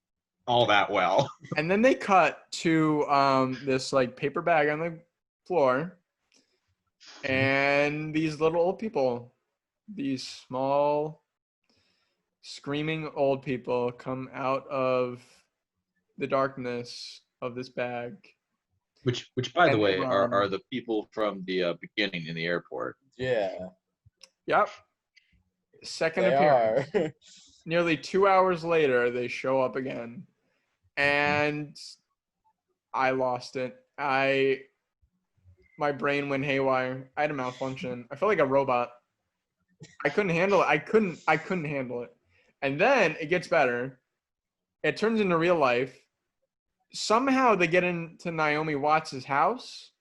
all that well. And then they cut to this paper bag on the floor, and these little old people, these small screaming old people come out of the darkness of this bag. Which by the way, are the people from the beginning in the airport. Yeah. Yep. Second they appearance. Are. Nearly 2 hours later, they show up again. And I lost it. My brain went haywire. I had a malfunction. I felt like a robot. I couldn't handle it. I couldn't handle it. And then it gets better. It turns into real life. Somehow they get into Naomi Watts' house,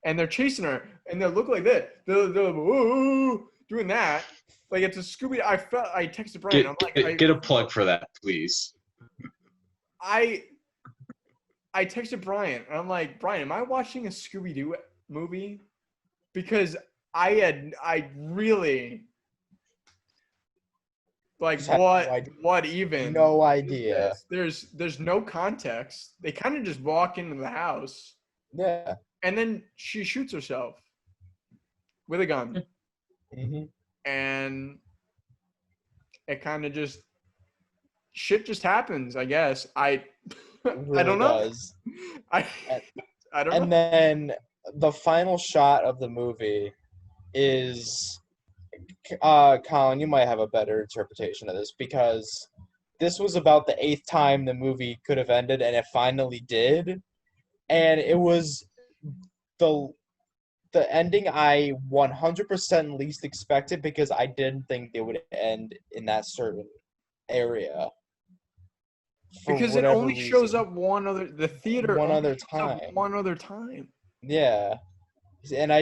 and they're chasing her, and they look like that. They're doing that. Like it's a Scooby. I texted Brian. I'm like, get a plug for that, please. I texted Brian, and I'm like, Brian, am I watching a Scooby-Doo movie? Because I really what even? No idea. There's no context. They kind of just walk into the house. Yeah. And then she shoots herself with a gun. Mm-hmm. And it kind of just shit just happens, I guess. I don't know. Does. I don't know. And then the final shot of the movie is Colin, you might have a better interpretation of this because this was about the 8th time the movie could have ended, and it finally did. And it was the ending I 100% least expected because I didn't think they would end in that certain area. Because it only shows up the theater one only other shows up time. one other time. Yeah. And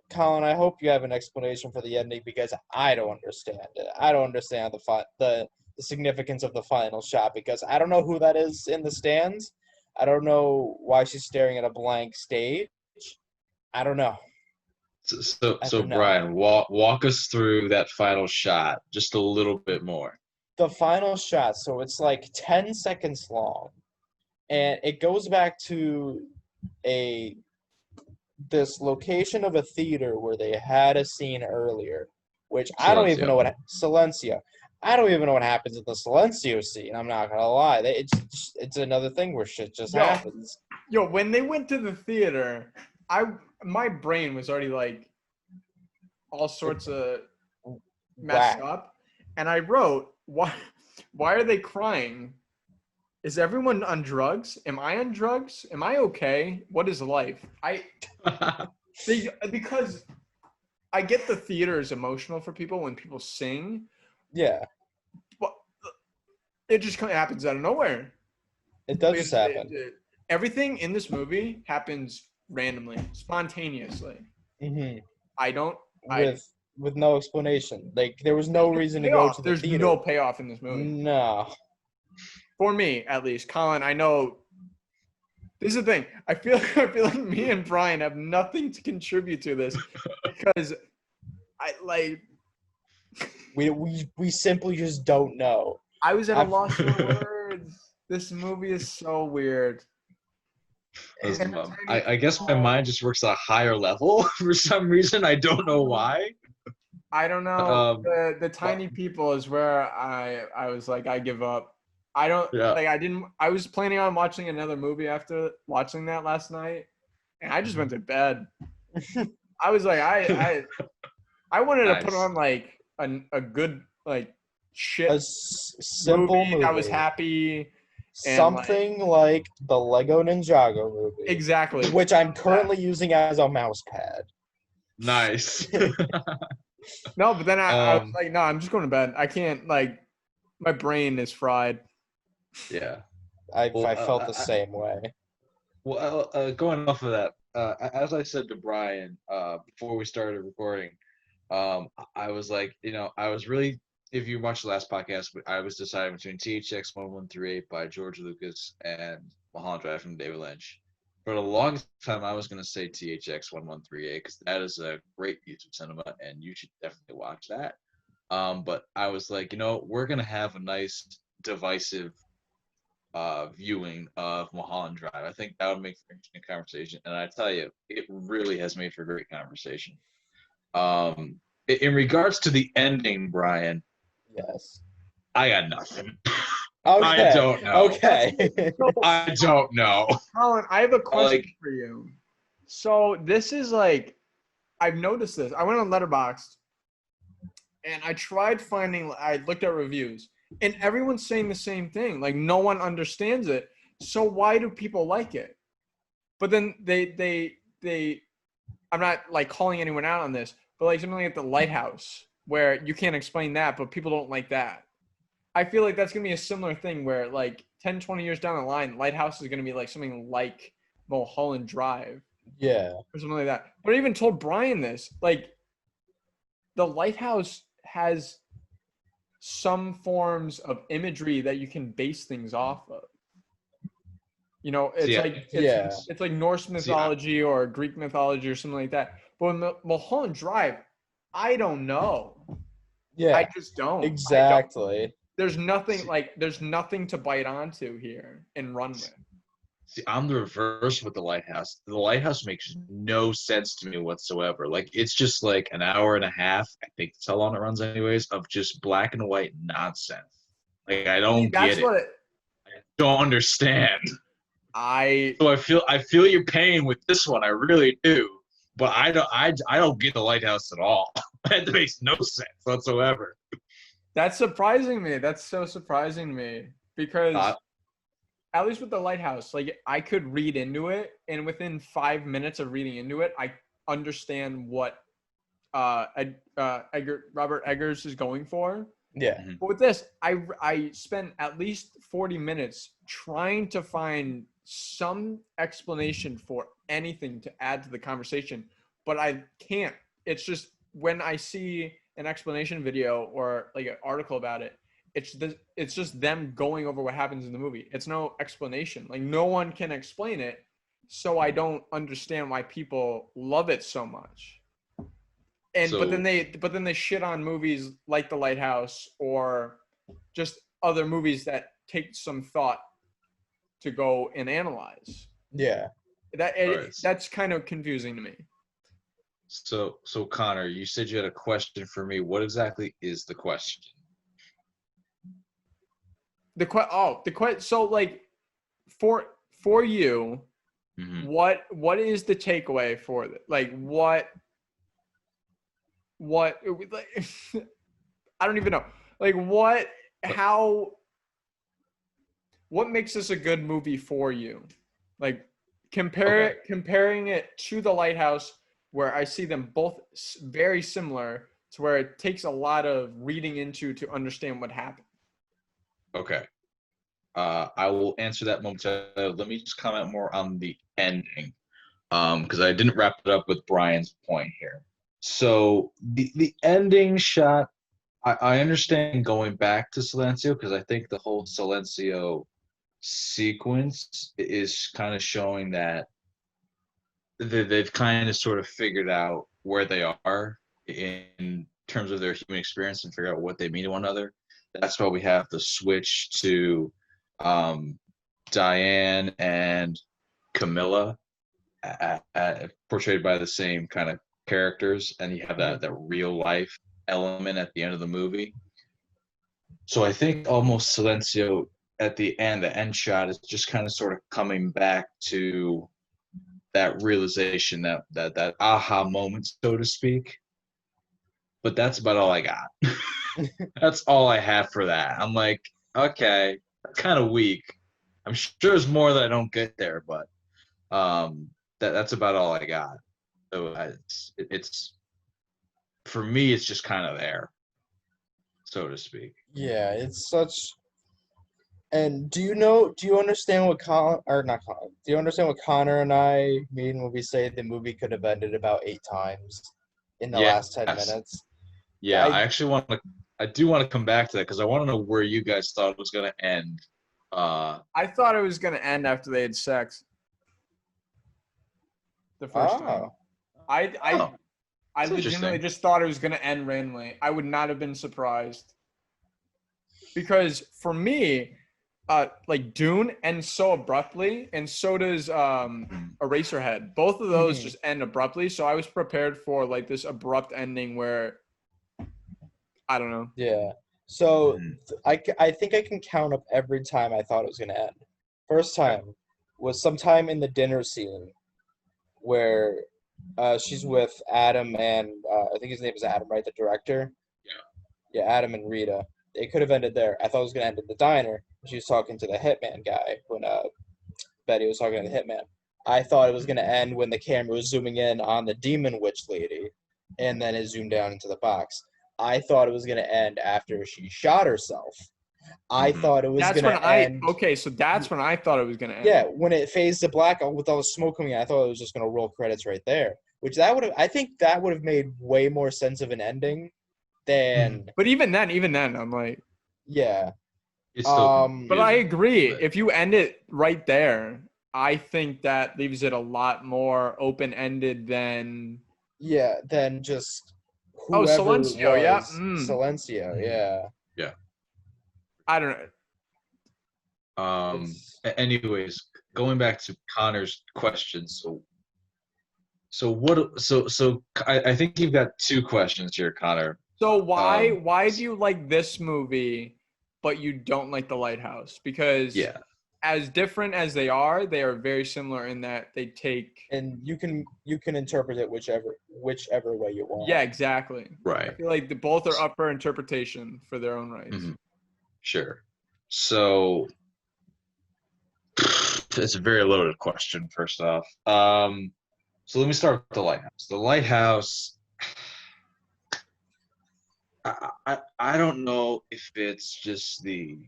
Colin, I hope you have an explanation for the ending because I don't understand it. I don't understand the significance of the final shot because I don't know who that is in the stands. I don't know why she's staring at a blank stage. I don't know. So Brian, walk us through that final shot just a little bit more. The final shot, so it's like 10 seconds long, and it goes back to this location of a theater where they had a scene earlier, which I don't even know what Silencio. I don't even know what happens in the Silencio scene. I'm not gonna lie, it's another thing where shit just happens. Yo, when they went to the theater, my brain was already like all sorts of messed up, and I wrote, why are they crying? Is everyone on drugs? Am I on drugs? Am I okay? What is life? Because I get the theater is emotional for people when people sing. Yeah. But it just kind of happens out of nowhere. It does just happen. Everything in this movie happens randomly, spontaneously. Mm-hmm. With no explanation. Like there was no reason to go to the theater. There's no payoff in this movie. No. For me, at least. Colin, I know. This is the thing. I feel like me and Brian have nothing to contribute to this because we simply just don't know. I was at a loss for words. This movie is so weird. I guess my mind just works at a higher level for some reason. I don't know why. I don't know. The tiny people is where I was like, I give up. I was planning on watching another movie after watching that last night, and I just went to bed. I was like, I wanted to put on like a good like shit a simple movie. I was happy. Something like the Lego Ninjago movie. Exactly. Which I'm currently using as a mouse pad. Nice. No, but then I was like, no, I'm just going to bed. I can't, like, my brain is fried. Yeah. I felt the same way. Well, going off of that, as I said to Brian before we started recording, I was like, I was really, if you watched the last podcast, I was deciding between THX 1138 by George Lucas and Mulholland Drive from David Lynch. For the longest time, I was going to say THX 1138 because that is a great piece of cinema, and you should definitely watch that. But I was like, we're going to have a nice, divisive viewing of Mulholland Drive. I think that would make for an interesting conversation, and I tell you, it really has made for great conversation. In regards to the ending, Brian. Yes. I got nothing. Okay. I don't know. Okay. I don't know. Colin, I have a question for you. So this is like, I've noticed this. I went on Letterboxd, and I looked at reviews, and everyone's saying the same thing. Like, no one understands it. So why do people like it? But then they I'm not like calling anyone out on this, but like something like the Lighthouse, where you can't explain that, but people don't like that. I feel like that's going to be a similar thing where like 10, 20 years down the line, Lighthouse is going to be like something like Mulholland Drive. Yeah. Or something like that. But I even told Brian this. Like, the Lighthouse has some forms of imagery that you can base things off of. It's like Norse mythology or Greek mythology or something like that. But in Mulholland Drive, I don't know. Yeah. I just don't. Exactly. There's nothing to bite onto here and run with. See, I'm the reverse with the Lighthouse. The Lighthouse makes no sense to me whatsoever. Like, it's just like an hour and a half, I think that's how long it runs anyways, of just black and white nonsense. Like, I don't get it. I don't understand. So I feel your pain with this one. I really do. But I don't get the Lighthouse at all. That makes no sense whatsoever. That's surprising me. That's so surprising to me because at least with the Lighthouse, like I could read into it, and within 5 minutes of reading into it, I understand what Robert Eggers is going for. Yeah. But with this, I spent at least 40 minutes trying to find some explanation for anything to add to the conversation, but I can't. It's just when I see an explanation video or like an article about it, it's just them going over what happens in the movie. It's no explanation. Like no one can explain it, so I don't understand why people love it so much. And but then they shit on movies like The Lighthouse or just other movies that take some thought to go and analyze. Yeah. That's kind of confusing to me. So Connor, you said you had a question for me. What exactly is the question? So like for you, Mm-hmm. what is the takeaway for it? Like what like, I don't even know. Like what makes this a good movie for you? Like comparing it to The Lighthouse, where I see them both very similar, to where it takes a lot of reading into to understand what happened. Okay. I will answer that momentarily. Let me just comment more on the ending, because I didn't wrap it up with Brian's point here. So the ending shot, I understand going back to Silencio, because I think the whole Silencio sequence is kind of showing that they've kind of sort of figured out where they are in terms of their human experience and figure out what they mean to one another. That's why we have the switch to Diane and Camilla portrayed by the same kind of characters, and you have that real life element at the end of the movie. So I think almost Silencio at the end shot is just kind of sort of coming back to that realization, that aha moment, so to speak. But that's about all I got. That's all I have for that. I'm like, okay, that's kind of weak. I'm sure there's more that I don't get there, but that's about all I got. So it's for me, it's just kind of there, so to speak. Yeah, it's such. And do you understand what do you understand what Connor and I mean when we say the movie could have ended about 8 times in the last 10 minutes? Yeah, I do want to come back to that, because I want to know where you guys thought it was going to end. I thought it was going to end after they had sex. The first time. I legitimately just thought it was going to end randomly. I would not have been surprised. Because for me, like Dune ends so abruptly, and so does Eraserhead. Both of those just end abruptly, so I was prepared for like this abrupt ending where I don't know. Yeah. So I think I can count up every time I thought it was going to end. First time was sometime in the dinner scene where she's with Adam and I think his name is Adam, right? The director? Yeah, Adam and Rita. It could have ended there. I thought it was going to end in the diner. She was talking to the hitman guy when Betty was talking to the hitman. I thought it was going to end when the camera was zooming in on the demon witch lady, and then it zoomed down into the box. I thought it was going to end after she shot herself. I thought it was going to end. Okay, so that's when I thought it was going to end. Yeah, when it fades to black with all the smoke coming out, I thought it was just going to roll credits right there. I think that would have made way more sense of an ending than. But even then, I'm like. Yeah. But I agree. If you end it right there, I think that leaves it a lot more open-ended than. Yeah, than just. Silencio, yeah. Silencio, yeah. Yeah. I don't know. Anyways, going back to Connor's question, so I think you've got 2 questions here, Connor. So why do you like this movie, but you don't like The Lighthouse? Because as different as they are very similar in that they take. And you can interpret it whichever way you want. Yeah, exactly. Right. I feel like both are up for interpretation for their own rights. Sure. So it's a very loaded question, first off. So let me start with The Lighthouse. The Lighthouse, I don't know if it's just the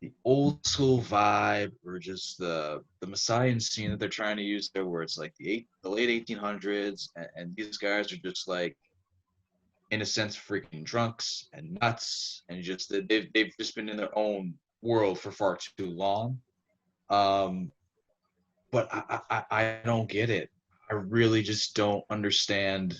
the old school vibe, or just the Messiah scene that they're trying to use there, where it's like the late 1800s, and these guys are just like, in a sense, freaking drunks and nuts, and just they've just been in their own world for far too long. But I don't get it. I really just don't understand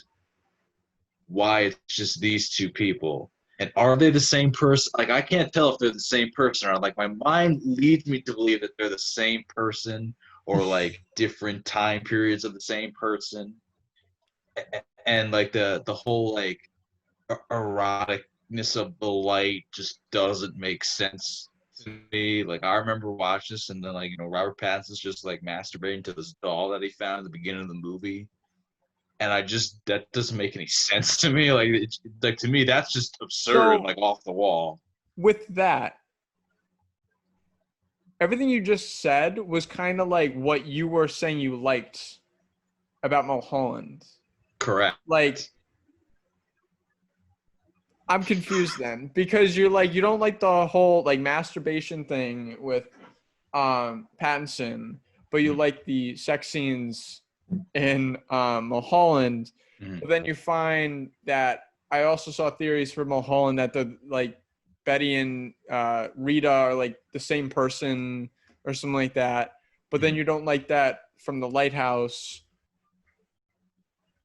why it's just these two people. And are they the same person? Like, I can't tell if they're the same person, or like my mind leads me to believe that they're the same person, or like different time periods of the same person. And like the whole like eroticness of the light just doesn't make sense to me. Like, I remember watching this, and then like, Robert Pattinson's just like masturbating to this doll that he found at the beginning of the movie, and that doesn't make any sense to me. Like, like, to me, that's just absurd and like off the wall. With that, everything you just said was kind of like what you were saying you liked about Mulholland. Correct. Like, I'm confused then, because you're like, you don't like the whole like masturbation thing with Pattinson, but you like the sex scenes in Mulholland. But then you find that I also saw theories for Mulholland that the like Betty and Rita are like the same person or something like that. But then you don't like that from the Lighthouse.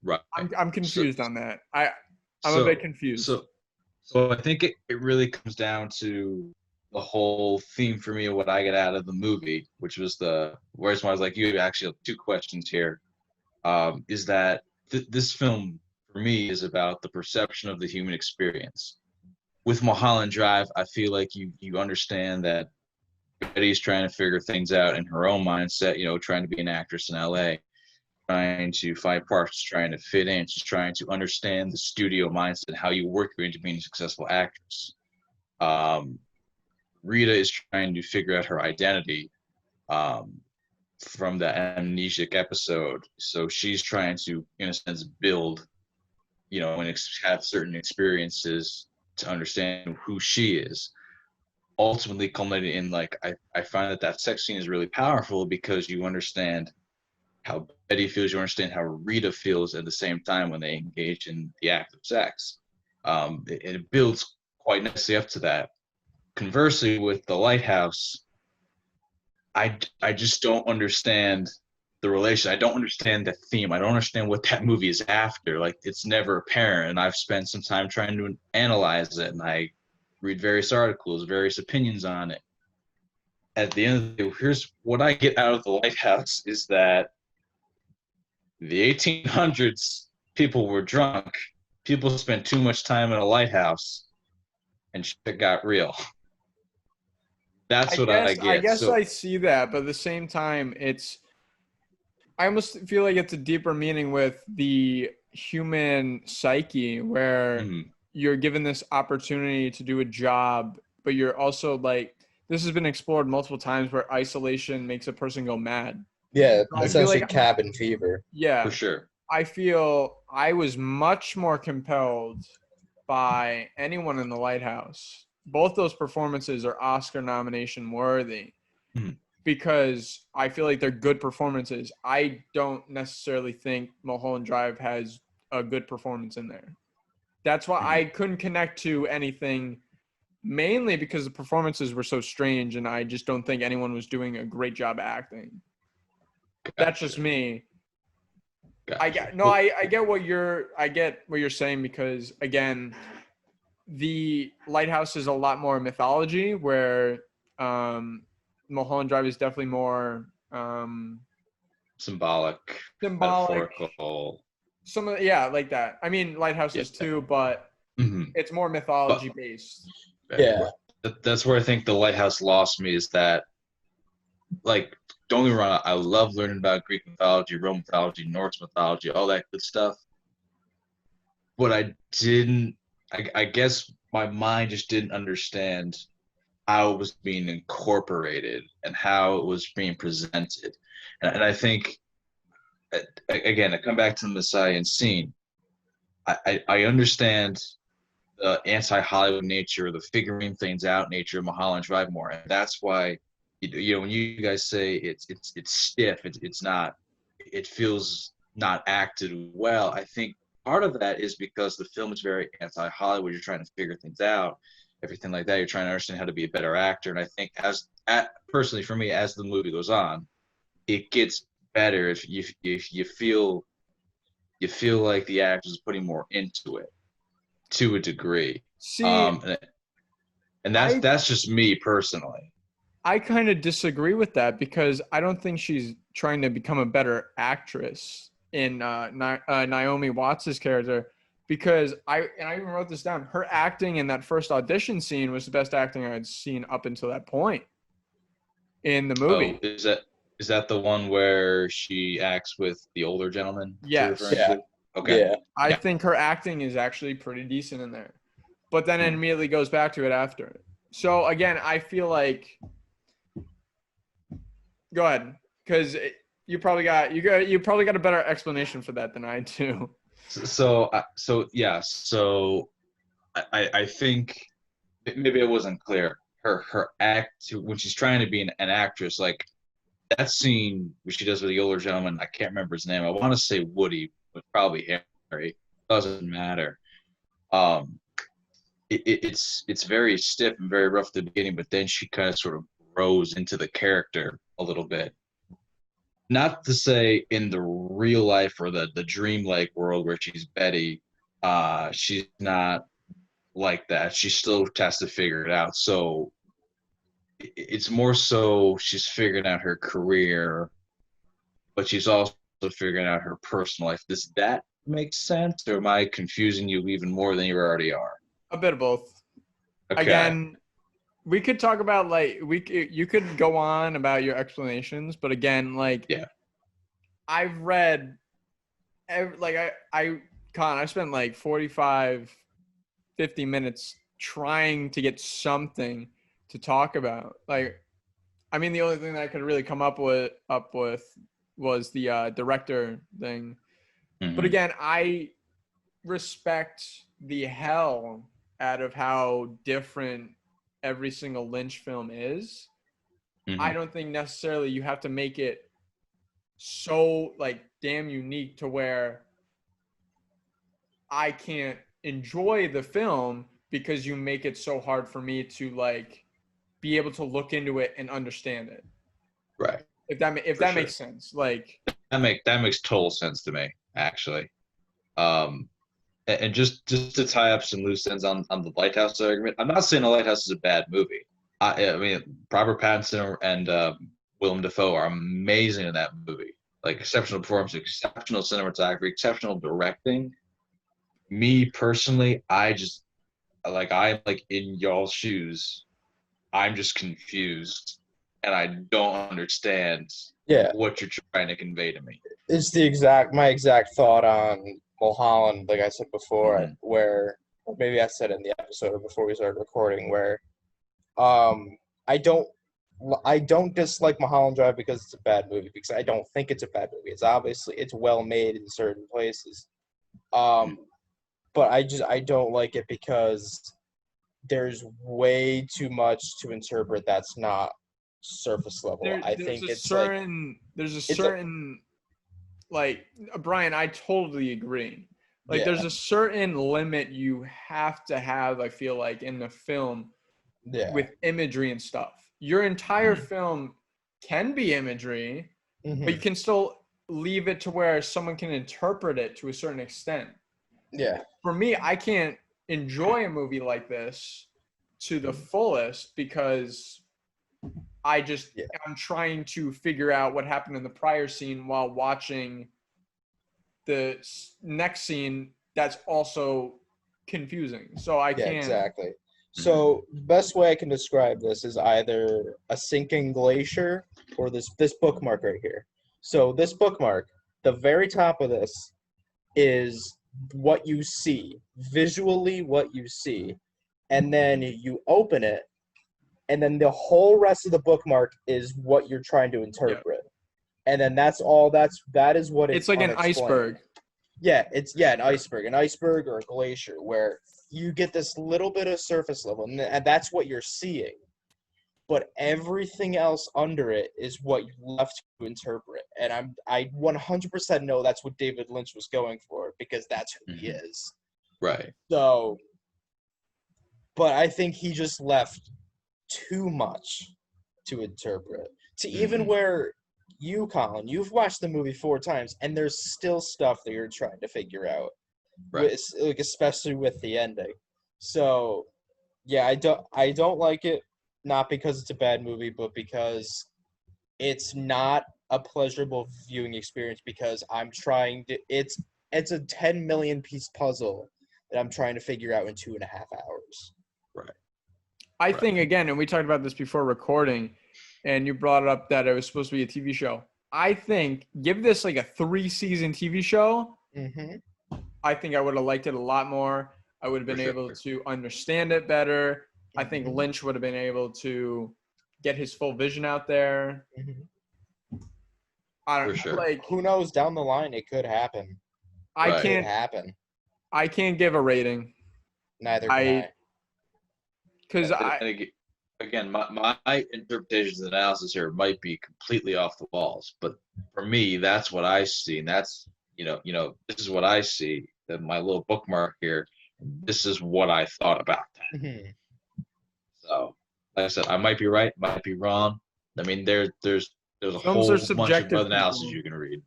Right. I'm confused on that. I'm a bit confused. So I think it really comes down to the whole theme for me of what I get out of the movie, which was whereas when I was like, you actually have two questions here, is that this film for me is about the perception of the human experience. With Mulholland Drive, I feel like you understand that Betty's trying to figure things out in her own mindset, trying to be an actress in LA, trying to find parts, trying to fit in. She's trying to understand the studio mindset, how you work into being a successful actress. Rita is trying to figure out her identity from the amnesic episode. So she's trying to, in a sense, build, and have certain experiences to understand who she is. Ultimately culminating in, like, I find that sex scene is really powerful because you understand how Betty feels, you understand how Rita feels at the same time when they engage in the act of sex. It builds quite nicely up to that. Conversely, with the Lighthouse, I just don't understand the relation. I don't understand the theme. I don't understand what that movie is after. Like, it's never apparent, and I've spent some time trying to analyze it, and I read various articles, various opinions on it. At the end of the day, here's what I get out of the Lighthouse is that the 1800s, people were drunk. People spent too much time in a lighthouse, and shit got real. That's what I get. I guess I see that, but at the same time, I almost feel like it's a deeper meaning with the human psyche, where you're given this opportunity to do a job, but you're also like, this has been explored multiple times, where isolation makes a person go mad. Yeah, So essentially cabin fever. Yeah, for sure. I feel I was much more compelled by anyone in the Lighthouse. Both those performances are Oscar nomination worthy because I feel like they're good performances. I don't necessarily think Mulholland Drive has a good performance in there. That's why I couldn't connect to anything, mainly because the performances were so strange, and I just don't think anyone was doing a great job acting. Gotcha. That's just me. Gotcha. I get what you're saying, because again, the Lighthouse is a lot more mythology, where Mulholland Drive is definitely more symbolic, metaphorical. Like that. I mean, Lighthouse is too, but it's more mythology based. Yeah, that's where I think the Lighthouse lost me, is that, like, don't get me wrong, I love learning about Greek mythology, Roman mythology, Norse mythology, all that good stuff. But I guess my mind just didn't understand how it was being incorporated and how it was being presented. And I think, again, I come back to the Messiah scene. I understand the anti-Hollywood nature, the figuring things out nature of Mulholland Drive more, and that's why when you guys say it's stiff, it's not, it feels not acted well. I think part of that is because the film is very anti-Hollywood. You're trying to figure things out, everything like that. You're trying to understand how to be a better actor, and I think personally for me, as the movie goes on, it gets better if you feel like the actor is putting more into it to a degree. See, and that's just me personally. I kind of disagree with that because I don't think she's trying to become a better actress in Naomi Watts' character, because I even wrote this down. Her acting in that first audition scene was the best acting I had seen up until that point in the movie. Oh, is that the one where she acts with the older gentleman? Yes. Yeah. Okay. Yeah. I think her acting is actually pretty decent in there, but then it immediately goes back to it after. So again, I feel like, go ahead, because you probably got a better explanation for that than I do. So I think maybe it wasn't clear. Her act when she's trying to be an actress, like that scene where she does with the older gentleman, I can't remember his name. I want to say Woody, but probably Harry. Doesn't matter. It's very stiff and very rough at the beginning, but then she kind of sort of grows into the character a little bit. Not to say in the real life or the dreamlike world where she's Betty, she's not like that. She still has to figure it out. So it's more so she's figuring out her career, but she's also figuring out her personal life. Does that make sense, or am I confusing you even more than you already are? A bit of both. Okay. Again, we could talk about you could go on about your explanations, but again, I've read, I spent like 45, 50 minutes trying to get something to talk about. The only thing that I could really come up with was the director thing. Mm-hmm. But again, I respect the hell out of how different every single Lynch film is. Mm-hmm. I don't think necessarily you have to make it so damn unique to where I can't enjoy the film because you make it so hard for me to be able to look into it and understand it. Right. If that makes sense. That makes total sense to me, actually. And just to tie up some loose ends on the Lighthouse argument, I'm not saying the Lighthouse is a bad movie. I mean, Robert Pattinson and Willem Dafoe are amazing in that movie. Exceptional performance, exceptional cinematography, exceptional directing. Me personally, I'm in y'all's shoes. I'm just confused, and I don't understand what you're trying to convey to me. It's my exact thought on Mulholland, like I said before, Mm-hmm. where maybe I said in the episode before we started recording, where I don't dislike Mulholland Drive because it's a bad movie, because I don't think it's a bad movie. It's well made in certain places. But I don't like it because there's way too much to interpret that's not surface level. Brian, I totally agree. There's a certain limit you have to have, I feel like, in the film with imagery and stuff. Your entire film can be imagery, but you can still leave it to where someone can interpret it to a certain extent. Yeah. For me, I can't enjoy a movie like this to the fullest because I'm trying to figure out what happened in the prior scene while watching the next scene that's also confusing. So I can't. Exactly. So best way I can describe this is either a sinking glacier or this bookmark right here. So this bookmark, the very top of this is what you see, visually what you see. And then you open it, and then the whole rest of the bookmark is what you're trying to interpret. And then that is what it's like an iceberg. Yeah, an iceberg or a glacier, where you get this little bit of surface level, and that's what you're seeing. But everything else under it is what you're left to interpret. And I 100% know that's what David Lynch was going for, because that's who he is. Right. So, but I think he just left too much to interpret. To even where you, Colin, you've watched the movie 4 times, and there's still stuff that you're trying to figure out. Right. Like, especially with the ending. So, yeah, I don't like it. Not because it's a bad movie, but because it's not a pleasurable viewing experience, because I'm trying to it's a 10 million piece puzzle that I'm trying to figure out in 2.5 hours. Right. I think, again, and we talked about this before recording, and you brought it up that it was supposed to be a TV show. I think give this like a 3-season TV show. I think I would have liked it a lot more. I would have been able to understand it better. I think Lynch would have been able to get his full vision out there. I don't know. Like, who knows? Down the line, it could happen. I can't give a rating. Neither can I. Because again, my interpretations and analysis here might be completely off the walls, but for me, that's what I see, and that's this is what I see. That my little bookmark here. This is what I thought about that. So, like I said, I might be right, might be wrong. I mean, there's a whole bunch of other analysis you can read.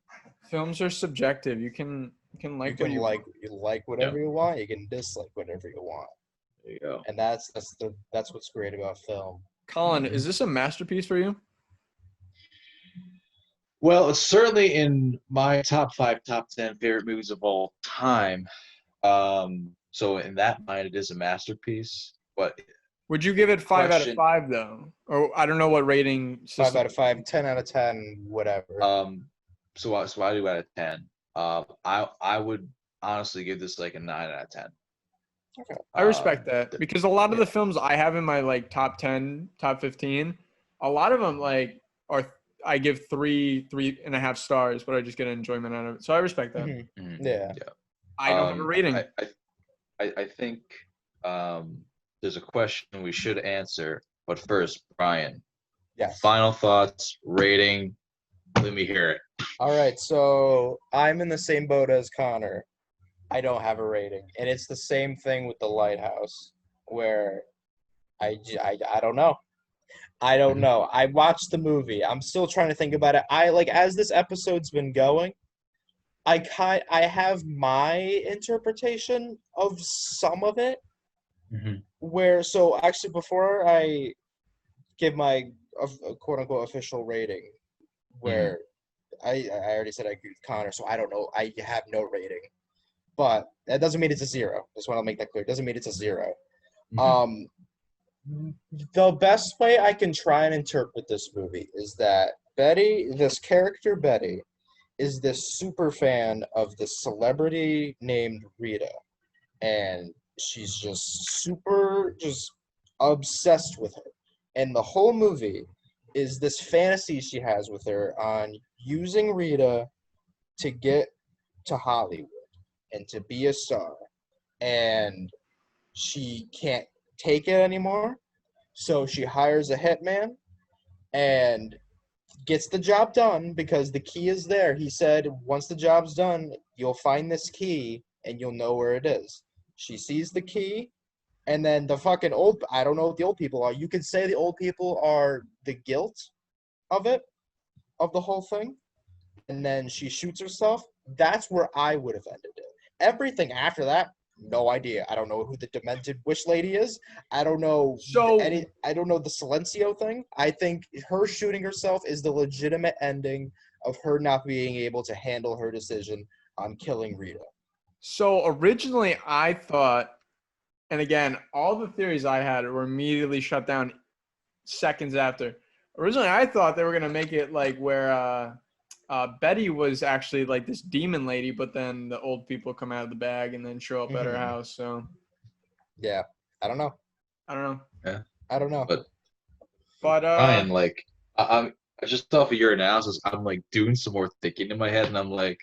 Films are subjective. You can like what you like whatever you want. You can dislike whatever you want. There you go. And that's what's great about film. Colin, is this a masterpiece for you? Well, it's certainly in my top 5, top 10 favorite movies of all time. So in that mind, it is a masterpiece. But would you give it 5 out of 5 though? Or I don't know what rating system. 5 out of 5, 10 out of 10, whatever. So I do out of 10. I would honestly give this like a 9 out of 10. Okay. I respect that, because a lot of the films I have in my like top 10, top 15, a lot of them like I give 3.5 stars, but I just get enjoyment out of it. So I respect that. Yeah. I don't have a rating. I think there's a question we should answer, but first, Brian. Yes. Final thoughts, rating. Let me hear it. All right, so I'm in the same boat as Connor. I don't have a rating, and it's the same thing with the Lighthouse, where I don't know. I don't know. I watched the movie. I'm still trying to think about it. As this episode's been going, I have my interpretation of some of it. So actually, before I give my quote unquote official rating, where I already said I agree with Connor, so I don't know. I have no rating, but that doesn't mean it's a 0. Just want to make that clear. It doesn't mean it's a 0. The best way I can try and interpret this movie is that this character Betty, is this super fan of this celebrity named Rita, and she's just obsessed with her. And the whole movie is this fantasy she has with her on using Rita to get to Hollywood and to be a star. And she can't take it anymore, so she hires a hitman and gets the job done because the key is there. He said, once the job's done, you'll find this key and you'll know where it is. She sees the key, and then the fucking I don't know what the old people are. You could say the old people are the guilt of it, of the whole thing. And then she shoots herself. That's where I would have ended it. Everything after that, no idea. I don't know who the demented witch lady is. I don't know I don't know the Silencio thing. I think her shooting herself is the legitimate ending of her not being able to handle her decision on killing Rita. So originally I thought, and again, all the theories I had were immediately shut down seconds after. Originally I thought they were going to make it like where Betty was actually like this demon lady, but then the old people come out of the bag and then show up at her house. So, yeah, I don't know. Yeah, I don't know. But Ryan, like, I just off of your analysis, I'm like doing some more thinking in my head, and I'm like,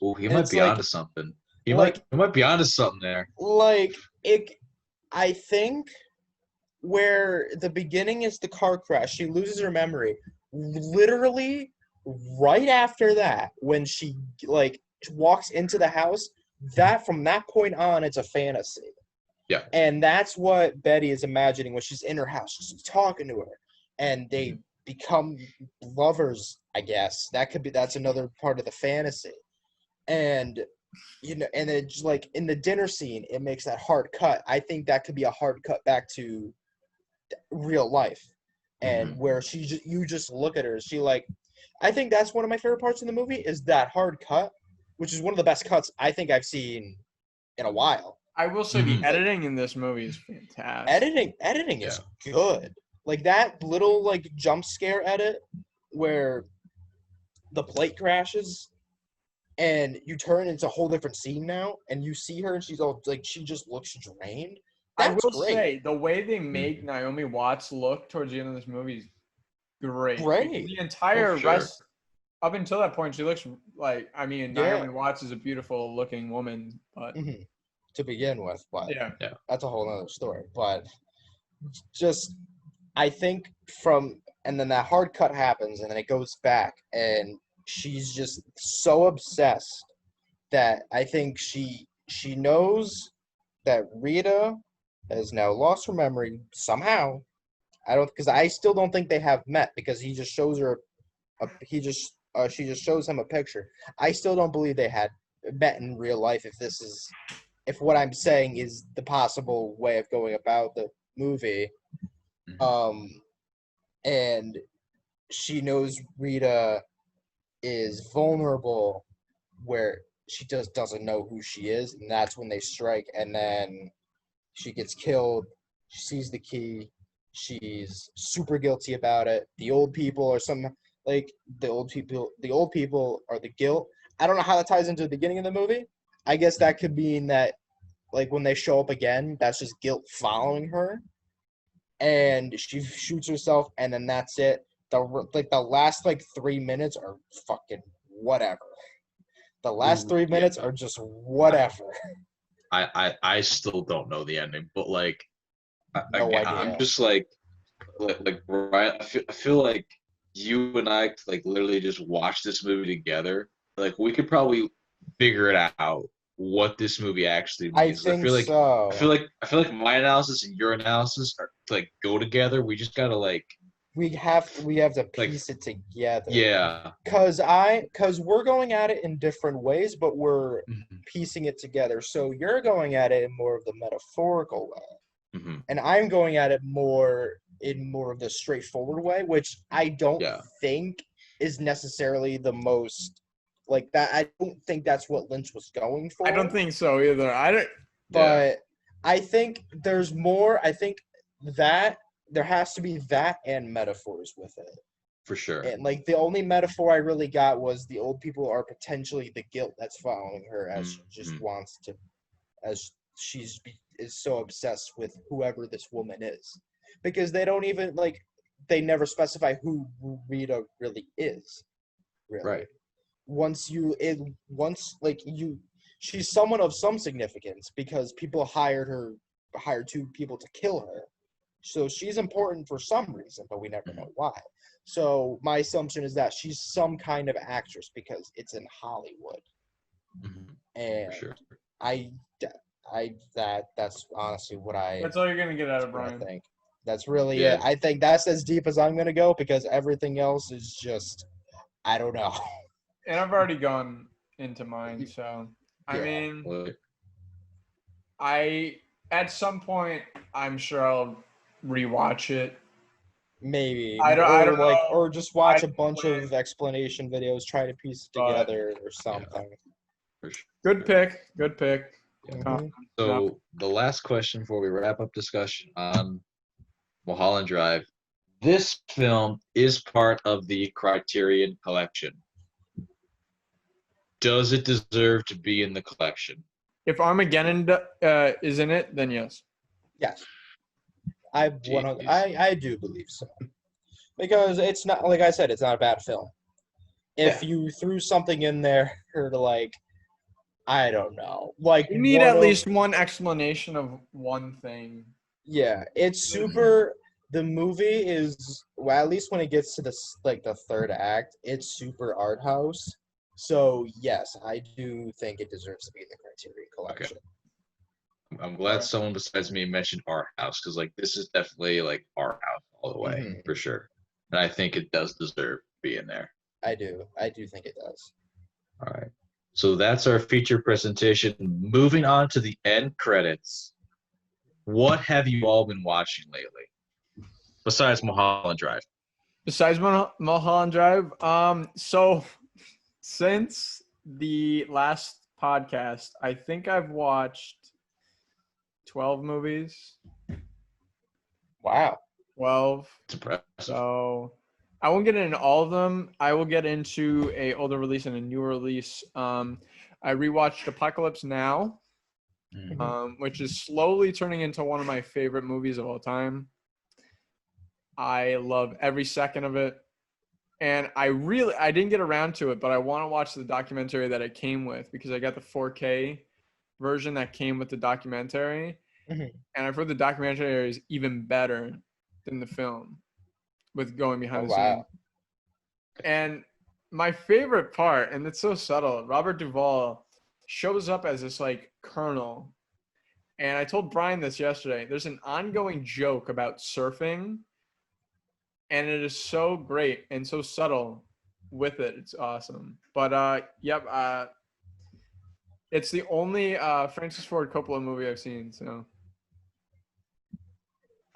oh, he might be onto something. He might be onto something there. Like it, I think where the beginning is the car crash. She loses her memory. Literally, right after that, when she like walks into the house, that from that point on, it's a fantasy. Yeah. And that's what Betty is imagining when she's in her house, just talking to her, and they become lovers. I guess that's another part of the fantasy, and and it's like in the dinner scene, it makes that hard cut. I think that could be a hard cut back to real life, and where you just look at her, I think that's one of my favorite parts in the movie is that hard cut, which is one of the best cuts I think I've seen in a while. I will say the editing in this movie is fantastic. Editing is good. Like that little like jump scare edit where the plate crashes and you turn, it's a whole different scene now, and you see her and she's all like she just looks drained. That's I will great. say the way they make Naomi Watts look towards the end of this movie is great. The entire rest up until that point, she looks like Naomi Watts is a beautiful looking woman, but to begin with, but that's a whole other story. But just I think and then that hard cut happens, and then it goes back, and she's just so obsessed that I think she knows that Rita has now lost her memory somehow. Because I still don't think they have met, because he just shows her she just shows him a picture. I still don't believe they had met in real life if what I'm saying is the possible way of going about the movie. And she knows Rita is vulnerable where she just doesn't know who she is, and that's when they strike, and then she gets killed. She sees the key. She's super guilty about it. The old people are the old people are the guilt. I don't know how that ties into the beginning of the movie. I guess that could mean that like when they show up again, that's just guilt following her. And she shoots herself, and then that's it. The last 3 minutes are fucking whatever. The last 3 minutes are just whatever. I still don't know the ending, but No idea. I'm just like Ryan. I feel like you and I literally just watch this movie together. Like we could probably figure it out what this movie actually means. I feel like so. I feel like my analysis and your analysis are go together. We just gotta we have to piece it together. Yeah. Cause we're going at it in different ways, but we're piecing it together. So you're going at it in more of the metaphorical way, and I'm going at it in more of the straightforward way, which I don't think is necessarily the most that. I don't think that's what Lynch was going for. I don't think so either. But I think there's more. I think that there has to be that and metaphors with it. For sure. And the only metaphor I really got was the old people are potentially the guilt that's following her as she just wants to, as is so obsessed with whoever this woman is. Because they don't even they never specify who Rita really is. Really. Right. She's someone of some significance because people hired two people to kill her. So she's important for some reason, but we never know why. So my assumption is that she's some kind of actress because it's in Hollywood. And for sure. That's honestly what that's all you're gonna get out of Brian. I think that's really it. I think that's as deep as I'm gonna go because everything else is just I don't know. And I've already gone into mine, so I mean, at some point I'm sure I'll rewatch it. Maybe I don't know. or just watch a bunch of explanation videos, try to piece it together or something. For sure. Good pick. So the last question before we wrap up discussion on Mulholland Drive. This film is part of the Criterion Collection. Does it deserve to be in the collection? If Armageddon is in it, then yes. Yes. I do believe so. Because it's not, like I said, it's not a bad film. If you threw something in there to I don't know. Like, You need at least one explanation of one thing. Yeah, it's super. The movie is, well, at least when it gets to the third act, it's super art house. So yes, I do think it deserves to be in the Criterion Collection. Okay. I'm glad someone besides me mentioned art house, because like this is definitely like art house all the way for sure, and I think it does deserve to be in there. I do think it does. All right, so that's our feature presentation. Moving on to the end credits. What have you all been watching lately, besides Mulholland Drive? Besides Mulholland Drive, so since the last podcast, I think I've watched 12 movies. Wow. 12. It's impressive. So I won't get into all of them. I will get into a older release and a newer release. I rewatched Apocalypse Now, which is slowly turning into one of my favorite movies of all time. I love every second of it. And I didn't get around to it, but I want to watch the documentary that it came with because I got the 4K version that came with the documentary. And I've heard the documentary is even better than the film with going behind the scenes. And my favorite part, and it's so subtle, Robert Duvall shows up as this like colonel. And I told Brian this yesterday. There's an ongoing joke about surfing. And it is so great and so subtle with it. It's awesome. But it's the only Francis Ford Coppola movie I've seen. So,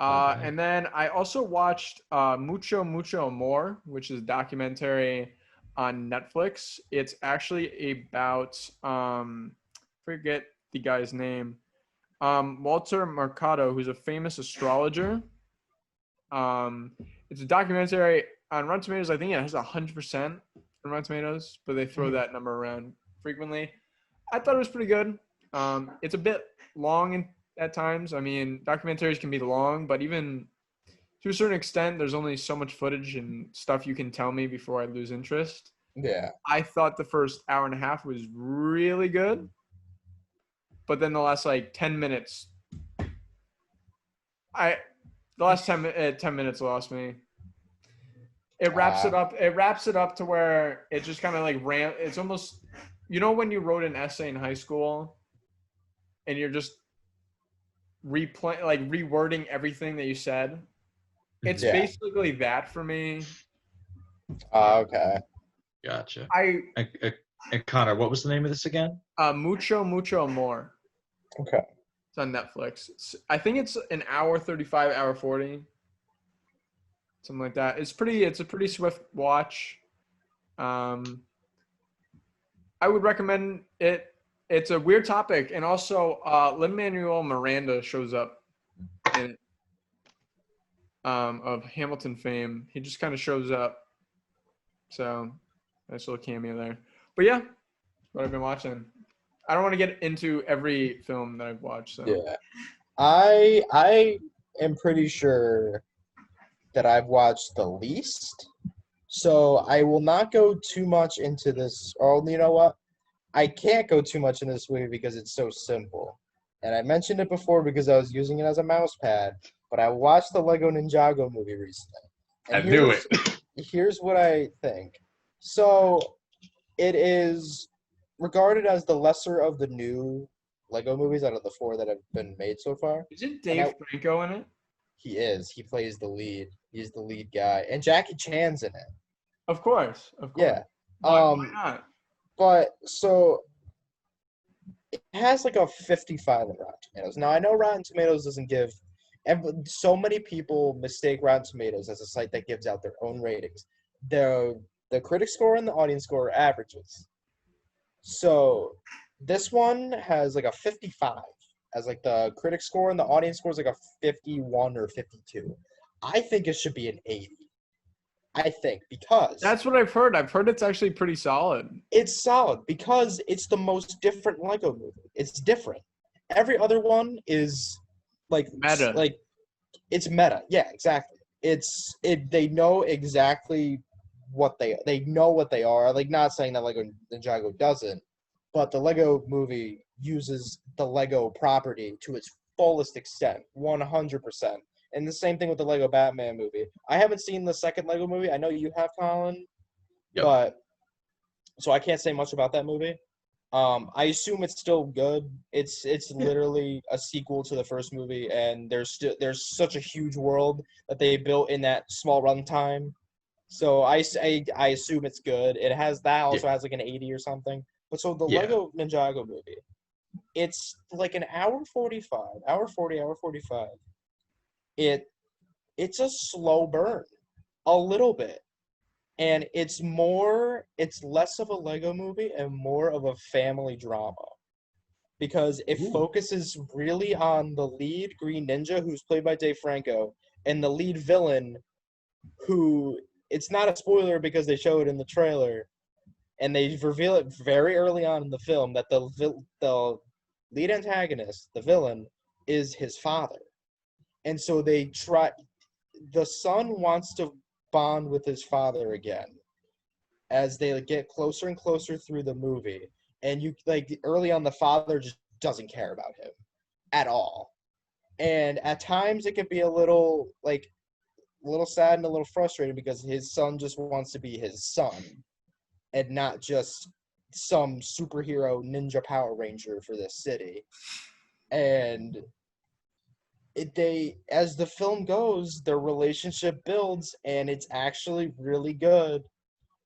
and then I also watched Mucho Mucho More, which is a documentary on Netflix. It's actually about forget the guy's name, Walter Mercado, who's a famous astrologer. It's a documentary on Rotten Tomatoes. I think it has 100% on Rotten Tomatoes, but they throw that number around frequently. I thought it was pretty good. It's a bit long at times. I mean, documentaries can be long, but even to a certain extent, there's only so much footage and stuff you can tell me before I lose interest. Yeah. I thought the first hour and a half was really good, but then the last like 10 minutes, the last 10 minutes lost me. It wraps it up. It wraps it up to where it just kind of like it's almost, you know, when you wrote an essay in high school and you're just rewording everything that you said. It's basically that for me. Okay. Gotcha. And Connor, what was the name of this again? Mucho Mucho More. Okay. It's on Netflix. I think it's an hour 35, hour 40. Something like that. It's a pretty swift watch. I would recommend it. It's a weird topic. And also Lin-Manuel Miranda shows up in it, of Hamilton fame. He just kind of shows up. So nice little cameo there. But yeah, what I've been watching. I don't want to get into every film that I've watched. So. Yeah. I am pretty sure that I've watched the least. So I will not go too much into this. Oh, you know what? I can't go too much into this movie because it's so simple. And I mentioned it before because I was using it as a mouse pad, but I watched the Lego Ninjago movie recently. And I knew it. Here's what I think. So it is regarded as the lesser of the new Lego movies out of the 4 that have been made so far. Isn't Dave Franco in it? He is. He plays the lead. He's the lead guy. And Jackie Chan's in it. Of course. Yeah. Why not? But so it has like a 55 on Rotten Tomatoes. Now I know Rotten Tomatoes doesn't give, and so many people mistake Rotten Tomatoes as a site that gives out their own ratings. The critic score and the audience score are averages. So this one has like a 55 as like the critic score, and the audience score is like a 51 or 52. I think it should be an 80. I think because that's what I've heard. I've heard it's actually pretty solid. It's solid because it's the most different Lego movie. It's different. Every other one is like meta. Like it's meta. Yeah, exactly. They know exactly what they know what they are. Like, not saying that Lego Ninjago doesn't, but the Lego movie uses the Lego property to its fullest extent, 100%. And the same thing with the Lego Batman movie. I haven't seen the second Lego movie. I know you have, Colin, but so I can't say much about that movie. I assume it's still good. It's literally a sequel to the first movie, and there's such a huge world that they built in that small runtime. So I assume it's good. It has has like an 80 or something. But so the Lego Ninjago movie, it's like an hour 45. It's a slow burn, a little bit. And it's less of a Lego movie and more of a family drama. Because it focuses really on the lead Green Ninja, who's played by Dave Franco, and the lead villain, who, it's not a spoiler because they show it in the trailer, and they reveal it very early on in the film that the lead antagonist, the villain, is his father. And so the son wants to bond with his father again as they get closer and closer through the movie, and early on the father just doesn't care about him at all, and at times it can be a little sad and a little frustrating because his son just wants to be his son and not just some superhero ninja Power Ranger for this city. And as the film goes, their relationship builds, and it's actually really good.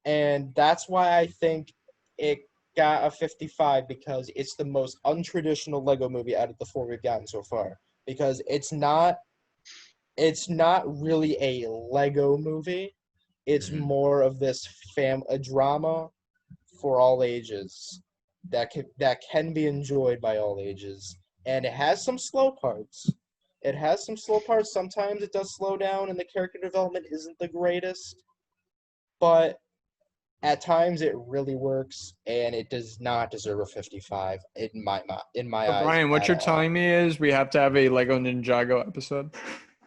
And that's why I think it got a 55, because it's the most untraditional Lego movie out of the 4 we've gotten so far. Because it's not really a Lego movie. It's more of this a drama for all ages that can be enjoyed by all ages. And it has some slow parts. Sometimes it does slow down and the character development isn't the greatest. But at times it really works, and it does not deserve a 55 in my eyes. Brian, what you're telling me is we have to have a Lego Ninjago episode?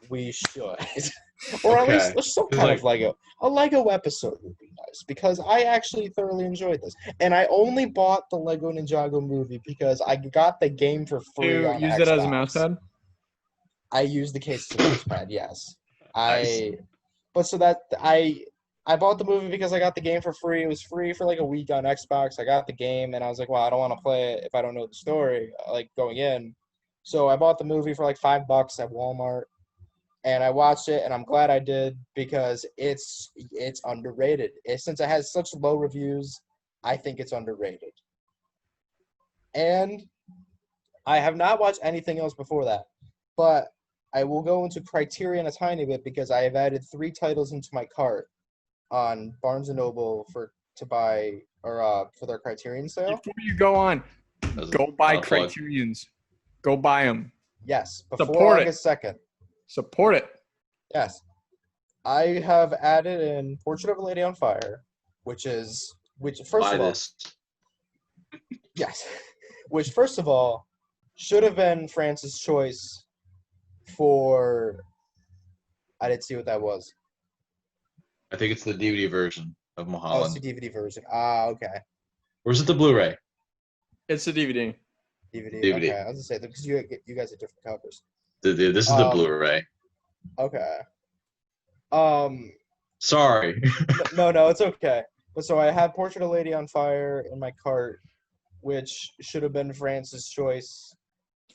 We should. Or at least some kind of Lego. A Lego episode would be nice, because I actually thoroughly enjoyed this. And I only bought the Lego Ninjago movie because I got the game for free on Xbox. You use it as a mouse pad? I used the case as a mouse pad, yes. Nice. I bought the movie because I got the game for free. It was free for like a week on Xbox. I got the game, and I was like, well, I don't want to play it if I don't know the story, going in. So I bought the movie for like $5 at Walmart, and I watched it, and I'm glad I did, because it's underrated. Since it has such low reviews, I think it's underrated. And I have not watched anything else before that, but I will go into Criterion a tiny bit because I have added 3 titles into my cart on Barnes & Noble for their Criterion sale. Before you go on, go buy Criterions. Go buy them. Yes, before August 2nd. Support it. Yes. I have added in Portrait of a Lady on Fire, which first of all should have been France's choice for. I didn't see what that was. I think it's the DVD version of Mulholland. Oh, it's the DVD version. Okay. Or is it the Blu-ray? It's the DVD. DVD. Okay, I was gonna say because you guys have different covers. This is the Blu-ray. Okay. Sorry. No, it's okay. But so I had Portrait of a Lady on Fire in my cart, which should have been France's choice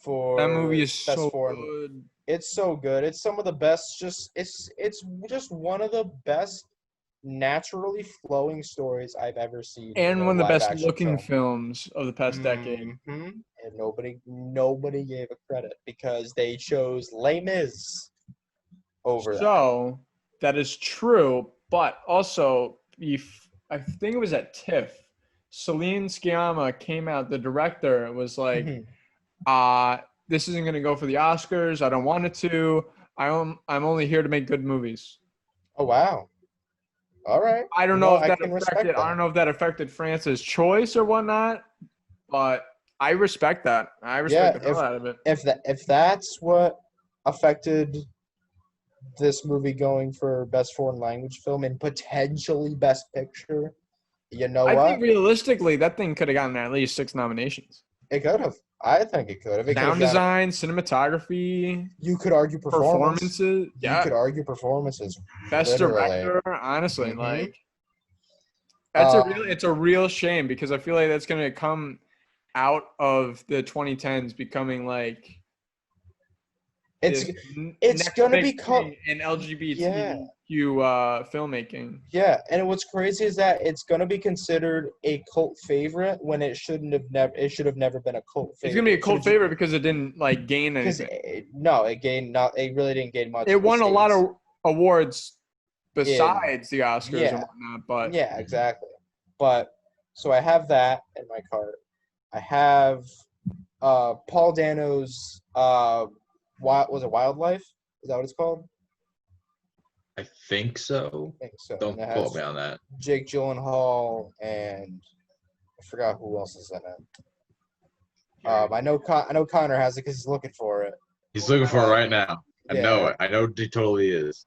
for that movie is best so foreign. good. It's so good. It's some of the best. It's just one of the best naturally flowing stories I've ever seen. And one of the best looking films of the past decade. Mm-hmm. And nobody gave it credit because they chose Les Mis over. So that is true, but also I think it was at TIFF. Celine Sciamma came out. The director was like, this isn't going to go for the Oscars. I don't want it to. I'm only here to make good movies. Oh, wow. All right. I don't know if that affected France's choice or whatnot, but I respect that. I respect the hell out of it. If that's what affected this movie going for best foreign language film and potentially best picture, You know I what? think realistically, that thing could have gotten at least 6 nominations. It could have. I think it could have. Sound design, cinematography. You could argue performances. You could argue performances. Best literally. director. Honestly, Mhm. like it's a real shame because I feel like that's gonna come out of the 2010s becoming like it's gonna become an LGBTQ filmmaking. Yeah, and what's crazy is that it's gonna be considered a cult favorite when it should have never been a cult favorite. It's gonna be a cult favorite because it didn't like gain anything. It really didn't gain much. It won a lot of awards besides the Oscars and whatnot, but yeah, exactly. But so I have that in my cart. I have Paul Dano's Wildlife? Is that what it's called? I think so. Don't quote me on that. Jake Gyllenhaal and I forgot who else is in it. I know Connor has it because he's looking for it. He's looking for it right now. I know it. I know he totally is.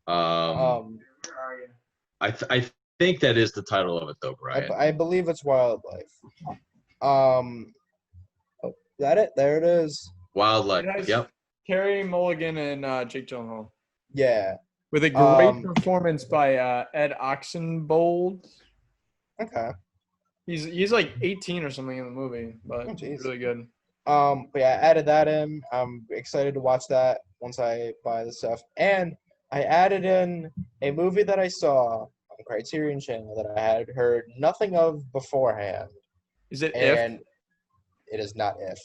I think that is the title of it though, Brian. I believe it's Wildlife. Is that it? There it is. Wildlife. Yep. Carey Mulligan and Jake Gyllenhaal. Yeah. With a great performance by Ed Oxenbould. Okay. He's like 18 or something in the movie, but really good. But yeah, I added that in. I'm excited to watch that once I buy the stuff. And I added in a movie that I saw on Criterion Channel that I had heard nothing of beforehand. Is it and It is not If.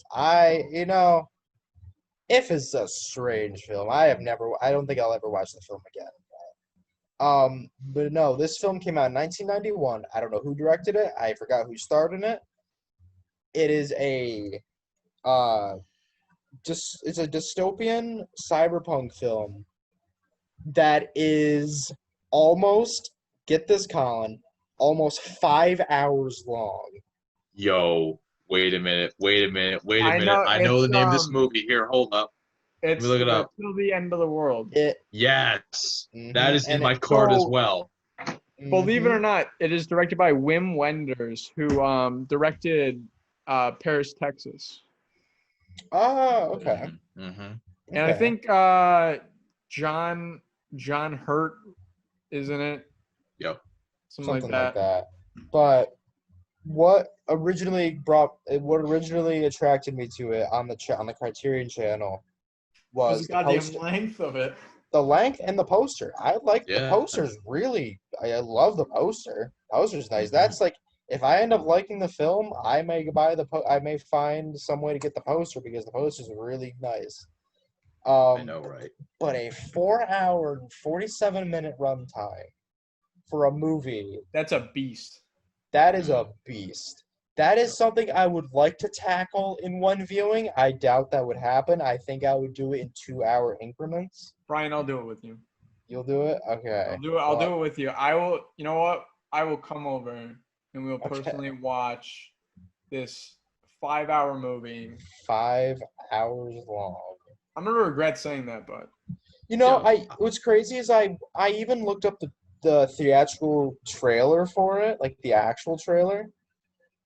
If is a strange film. I don't think I'll ever watch the film again. But no, this film came out in 1991. I don't know who directed it. I forgot who starred in it. It is it's a dystopian cyberpunk film that is almost, get this, Colin, almost 5 hours long. Yo, wait a minute. I know the name of this movie. Here, hold up. Let me look it up. Till the End of the World. Yes. That is in my card as well. Believe it or not, it is directed by Wim Wenders, who directed Paris, Texas. Oh, okay. Mm-hmm. And I think John Hurt is in it. Yep. Something like that. But what originally attracted me to it on the Criterion Channel was the goddamn length of it. The length and the poster. I like the posters really. I love the poster. The poster's nice. That's like, if I end up liking the film, I may I may find some way to get the poster because the poster's really nice. I know, right? But a 4-hour and 47-minute runtime for a movie. That's a beast. That is a beast. That is something I would like to tackle in one viewing. I doubt that would happen. I think I would do it in 2-hour increments. Brian, I'll do it with you. You'll do it? Okay. I'll do it with you. I will, you know what? I will come over and we'll personally watch this 5-hour movie. 5 hours long. I'm going to regret saying that, but. What's crazy is I even looked up the theatrical trailer for it, like the actual trailer,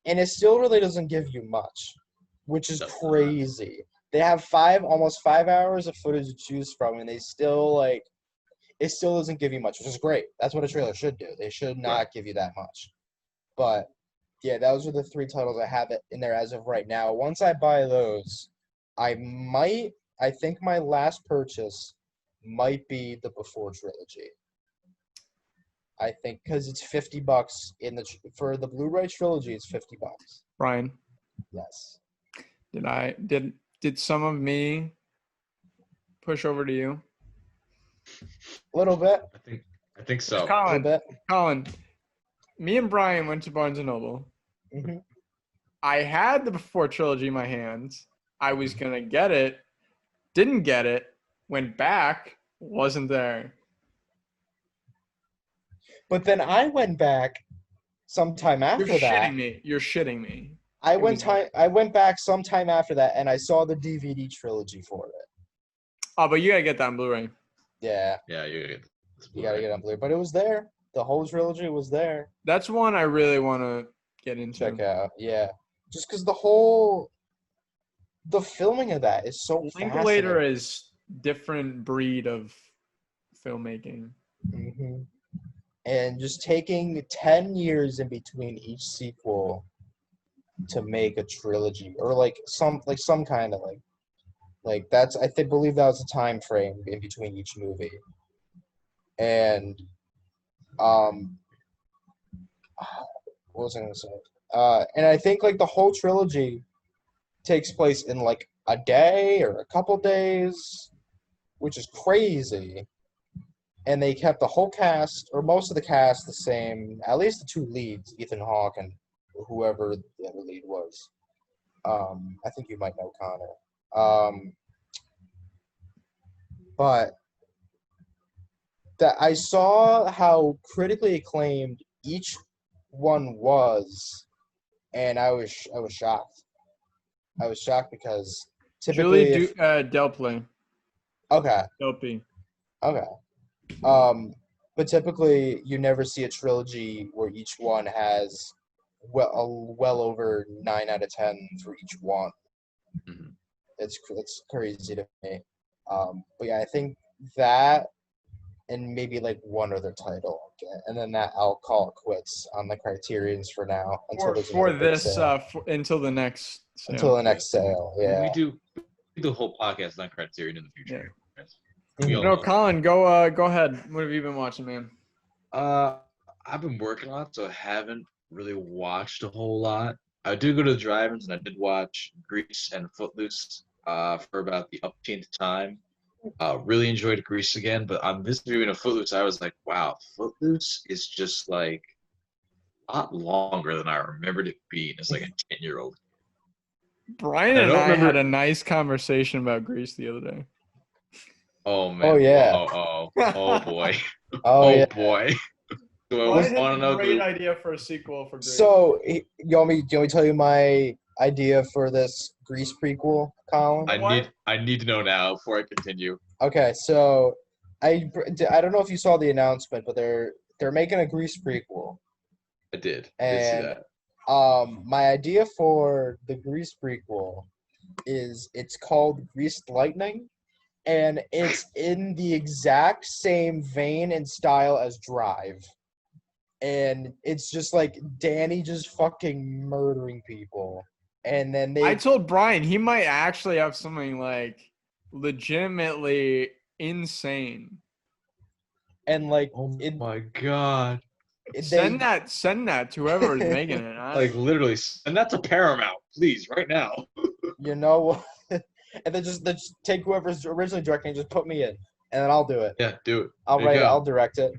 and it still really doesn't give you much, which is crazy. They have almost 5 hours of footage to choose from, and it still doesn't give you much, which is great. That's what a trailer should do. They should not give you that much. But yeah, those are the 3 titles I have in there as of right now. Once I buy those, I think my last purchase might be the Before trilogy. I think because it's $50 for the Blu-ray trilogy. It's $50. Brian. Yes. Did some of me push over to you? A little bit. I think so. Colin, me and Brian went to Barnes & Noble. Mm-hmm. I had the Before trilogy in my hands. I was going to get it. Didn't get it. Went back. Wasn't there. But then I went back sometime after that. You're shitting me. I went back sometime after that, and I saw the DVD trilogy for it. Oh, but you gotta get that on Blu-ray. Yeah. Yeah, you gotta get it on Blu-ray. But it was there. The whole trilogy was there. That's one I really want to get into. Check out. Yeah. Just because the filming of that is so Linklater fascinating. is different breed of filmmaking. Mm-hmm. And just taking 10 years in between each sequel to make a trilogy, or some kind of that's believe that was a time frame in between each movie. And what was I gonna say? And I think the whole trilogy takes place in a day or a couple days, which is crazy. And they kept the whole cast, or most of the cast, the same. At least the two leads, Ethan Hawke and whoever the other lead was. I think you might know Connor. But that I saw how critically acclaimed each one was, and I was shocked. I was shocked because typically, Delpley. Okay. Delpy. Okay. But typically you never see a trilogy where each one has well over 9 out of 10 for each one. Mm-hmm. It's crazy to me. But yeah, I think that and maybe one other title, and then that I'll call it quits on the Criterions for now until until the next sale. Until the next sale. Yeah. We do the whole podcast on Criterion in the future. Yeah. No, Colin, go ahead. What have you been watching, man? I've been working a lot, so I haven't really watched a whole lot. I do go to the drive-ins, and I did watch Grease and Footloose for about the upteenth time. Really enjoyed Grease again, but on this viewing of Footloose, I was like, wow, Footloose is just a lot longer than I remembered it being as a 10-year-old. Brian and I had a nice conversation about Grease the other day. Oh man! Oh yeah! Oh boy! Yeah. Boy! Do I want to know? Great idea for a sequel for Grease. So, you want me to tell you my idea for this Grease prequel, Colin? I need to know now before I continue. Okay, so I don't know if you saw the announcement, but they're making a Grease prequel. I did. And see that. My idea for the Grease prequel is it's called Greased Lightning, and it's in the exact same vein and style as Drive. And it's just Danny just fucking murdering people. And then I told Brian he might actually have something legitimately insane. And oh my god. Send that to whoever is making it. Literally, send that to Paramount, please, right now. You know, and then just take whoever's originally directing and just put me in, and then I'll do it. Yeah, do it. I'll write it. I'll direct it.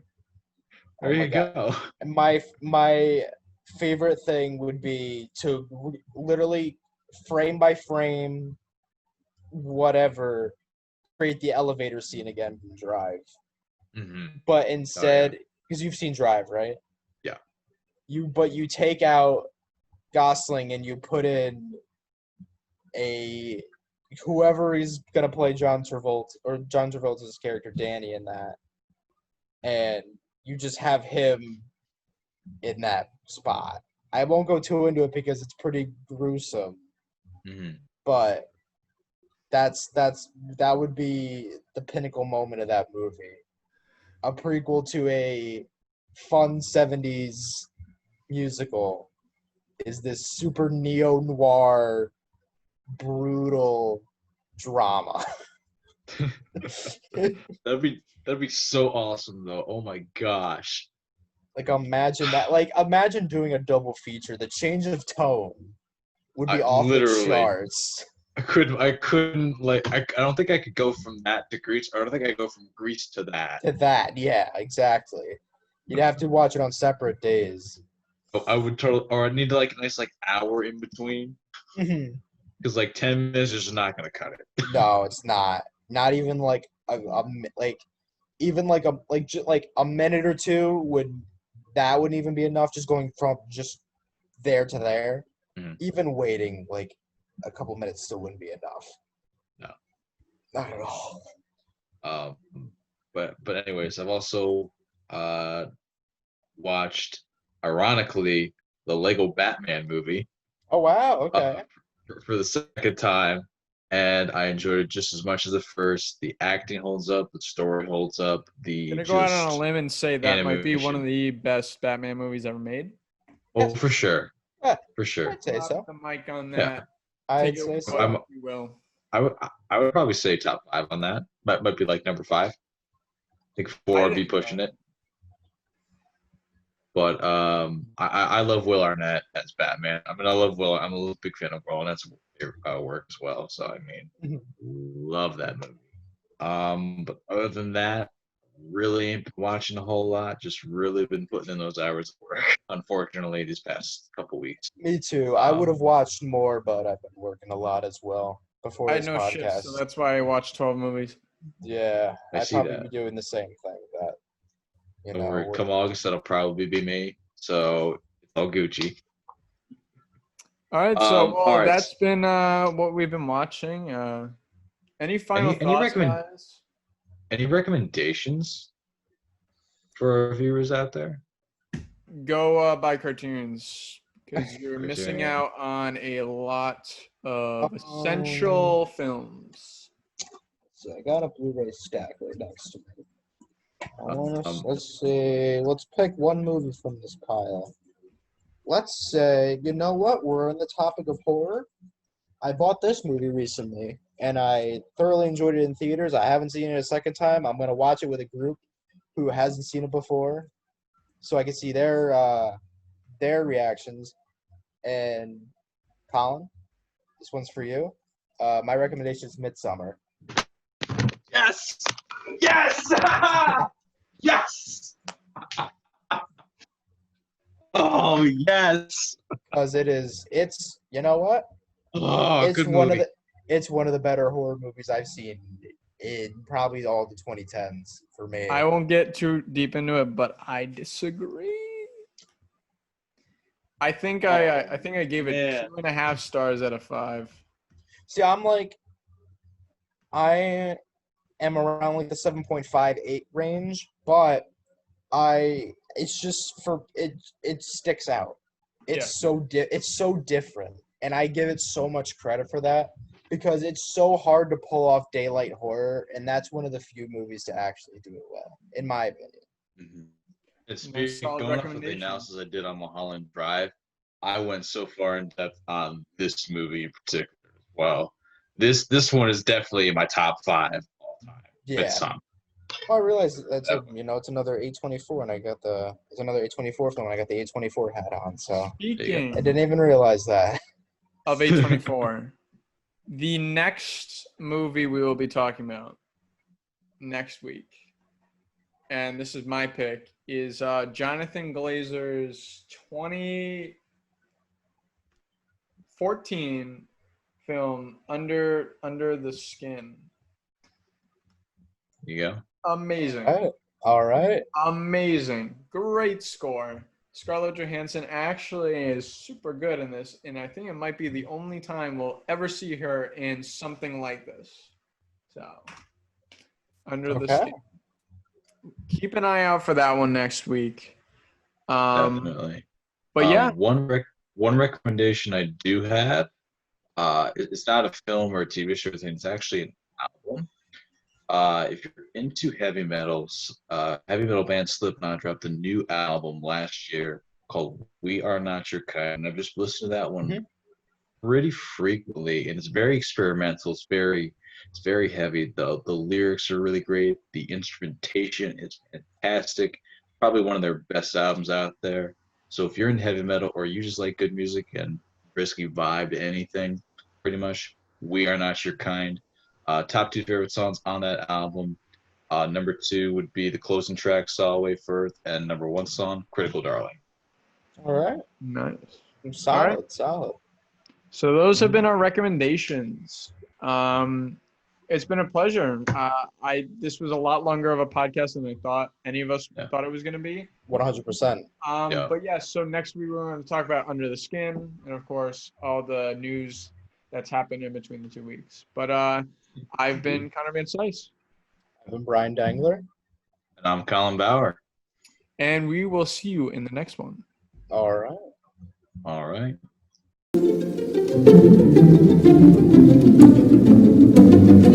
There you go. And my favorite thing would be to literally frame by frame, whatever, create the elevator scene again from Drive. Mm-hmm. But instead, because you've seen Drive, right? Yeah. You take out Gosling and you put in whoever is gonna play John Travolta's character Danny in that, and you just have him in that spot. I won't go too into it because it's pretty gruesome. Mm-hmm. But that would be the pinnacle moment of that movie. A prequel to a fun 70s musical is this super neo-noir, brutal drama. That'd be so awesome though. Oh my gosh. Imagine that. Imagine doing a double feature. The change of tone would be off the charts. I couldn't I don't think I could go from that to Grease. I don't think I could go from Grease to that. Yeah, exactly. You'd have to watch it on separate days. I would I'd need a nice hour in between. Because 10 minutes is just not gonna cut it. No, it's not. Not even a minute or two wouldn't even be enough. Just going from just there to there. Mm-hmm. Even waiting a couple minutes still wouldn't be enough. No, not at all. But anyways, I've also watched, ironically, the Lego Batman movie. Oh wow, okay. For the second time, and I enjoyed it just as much as the first. The acting holds up, the story holds up, I'm the gonna go out on a just limb and say that might be one of animation. the best Batman movies ever made. Oh, for sure, Yeah, for sure. I'd say Drop so. the mic on Yeah, that. Take I'd it say with so. what you will. I would probably say top 5 on that. Might be like number 5. I think 4 would be pushing it. But I love Will Arnett as Batman. I mean, I love Will. I'm a big fan of Will Arnett's work as well. So I mean, love that movie. But other than that, really ain't been watching a whole lot. Just really been putting in those hours of work. Unfortunately, these past couple weeks. Me too. I would have watched more, but I've been working a lot as well before I had this no shit, podcast. so that's why I watched 12 movies. Yeah, I I'd see probably that. be doing the same thing. That Come August, that'll probably be me. So it's all Gucci. All right, so all right. that's been what we've been watching. Any final thoughts, guys? Any recommendations for our viewers out there? Go buy cartoons because you're missing out on a lot of essential films. So I got a Blu-ray stack right next to me. Let's see. Let's pick one movie from this pile. Let's say, you know what? We're on the topic of horror. I bought this movie recently, and I thoroughly enjoyed it in theaters. I haven't seen it a second time. I'm going to watch it with a group who hasn't seen it before, so I can see their reactions. And Colin, this one's for you. My recommendation is Midsummer. Yes! Yes! Yes! Oh, yes! Because it's you know what? Oh, It's good one movie. it's one of the better horror movies I've seen in probably all the 2010s for me. I won't get too deep into it, but I disagree. I think I gave it 2.5 stars out of 5. See, I am around like the 7.58 range, but it's just it sticks out. It's so different, and I give it so much credit for that because it's so hard to pull off daylight horror, and that's one of the few movies to actually do it well, in my opinion. Mm-hmm. It's going off of the analysis I did on Mulholland Drive. I went so far in depth on this movie in particular as well. This one is definitely in my top 5 all time. Yeah. Well, I realize that's it's another A24, and it's another A24 film, and I got the A24 hat on, so Speaking I didn't even realize that. Of A24, the next movie we will be talking about next week, and this is my pick, is Jonathan Glazer's 2014 film Under the Skin. You go. Amazing. All right. Amazing. Great score. Scarlett Johansson actually is super good in this, and I think it might be the only time we'll ever see her in something like this. So, Under the Skin. Keep an eye out for that one next week. Definitely. But yeah. One recommendation I do have, it's not a film or a TV show thing, it's actually an album. If you're into heavy metal band Slipknot dropped a new album last year called We Are Not Your Kind. I've just listened to that one pretty frequently, and it's very experimental. It's very heavy. The lyrics are really great. The instrumentation is fantastic. Probably one of their best albums out there. So if you're in heavy metal or you just like good music and risky vibe to anything, pretty much We Are Not Your Kind. Top 2 favorite songs on that album. Number 2 would be the closing track, Saw Away Firth, and number 1 song, Critical Darling. All right. Nice. Solid. So those have been our recommendations. It's been a pleasure. This was a lot longer of a podcast than I thought any of us thought it was going to be. 100%. But yeah, so next week we're going to talk about Under the Skin and, of course, all the news that's happened in between the 2 weeks. But I've been Connor Van Sice. I've been Brian Dangler. And I'm Colin Bauer. And we will see you in the next one. All right. All right.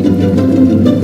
Thank you.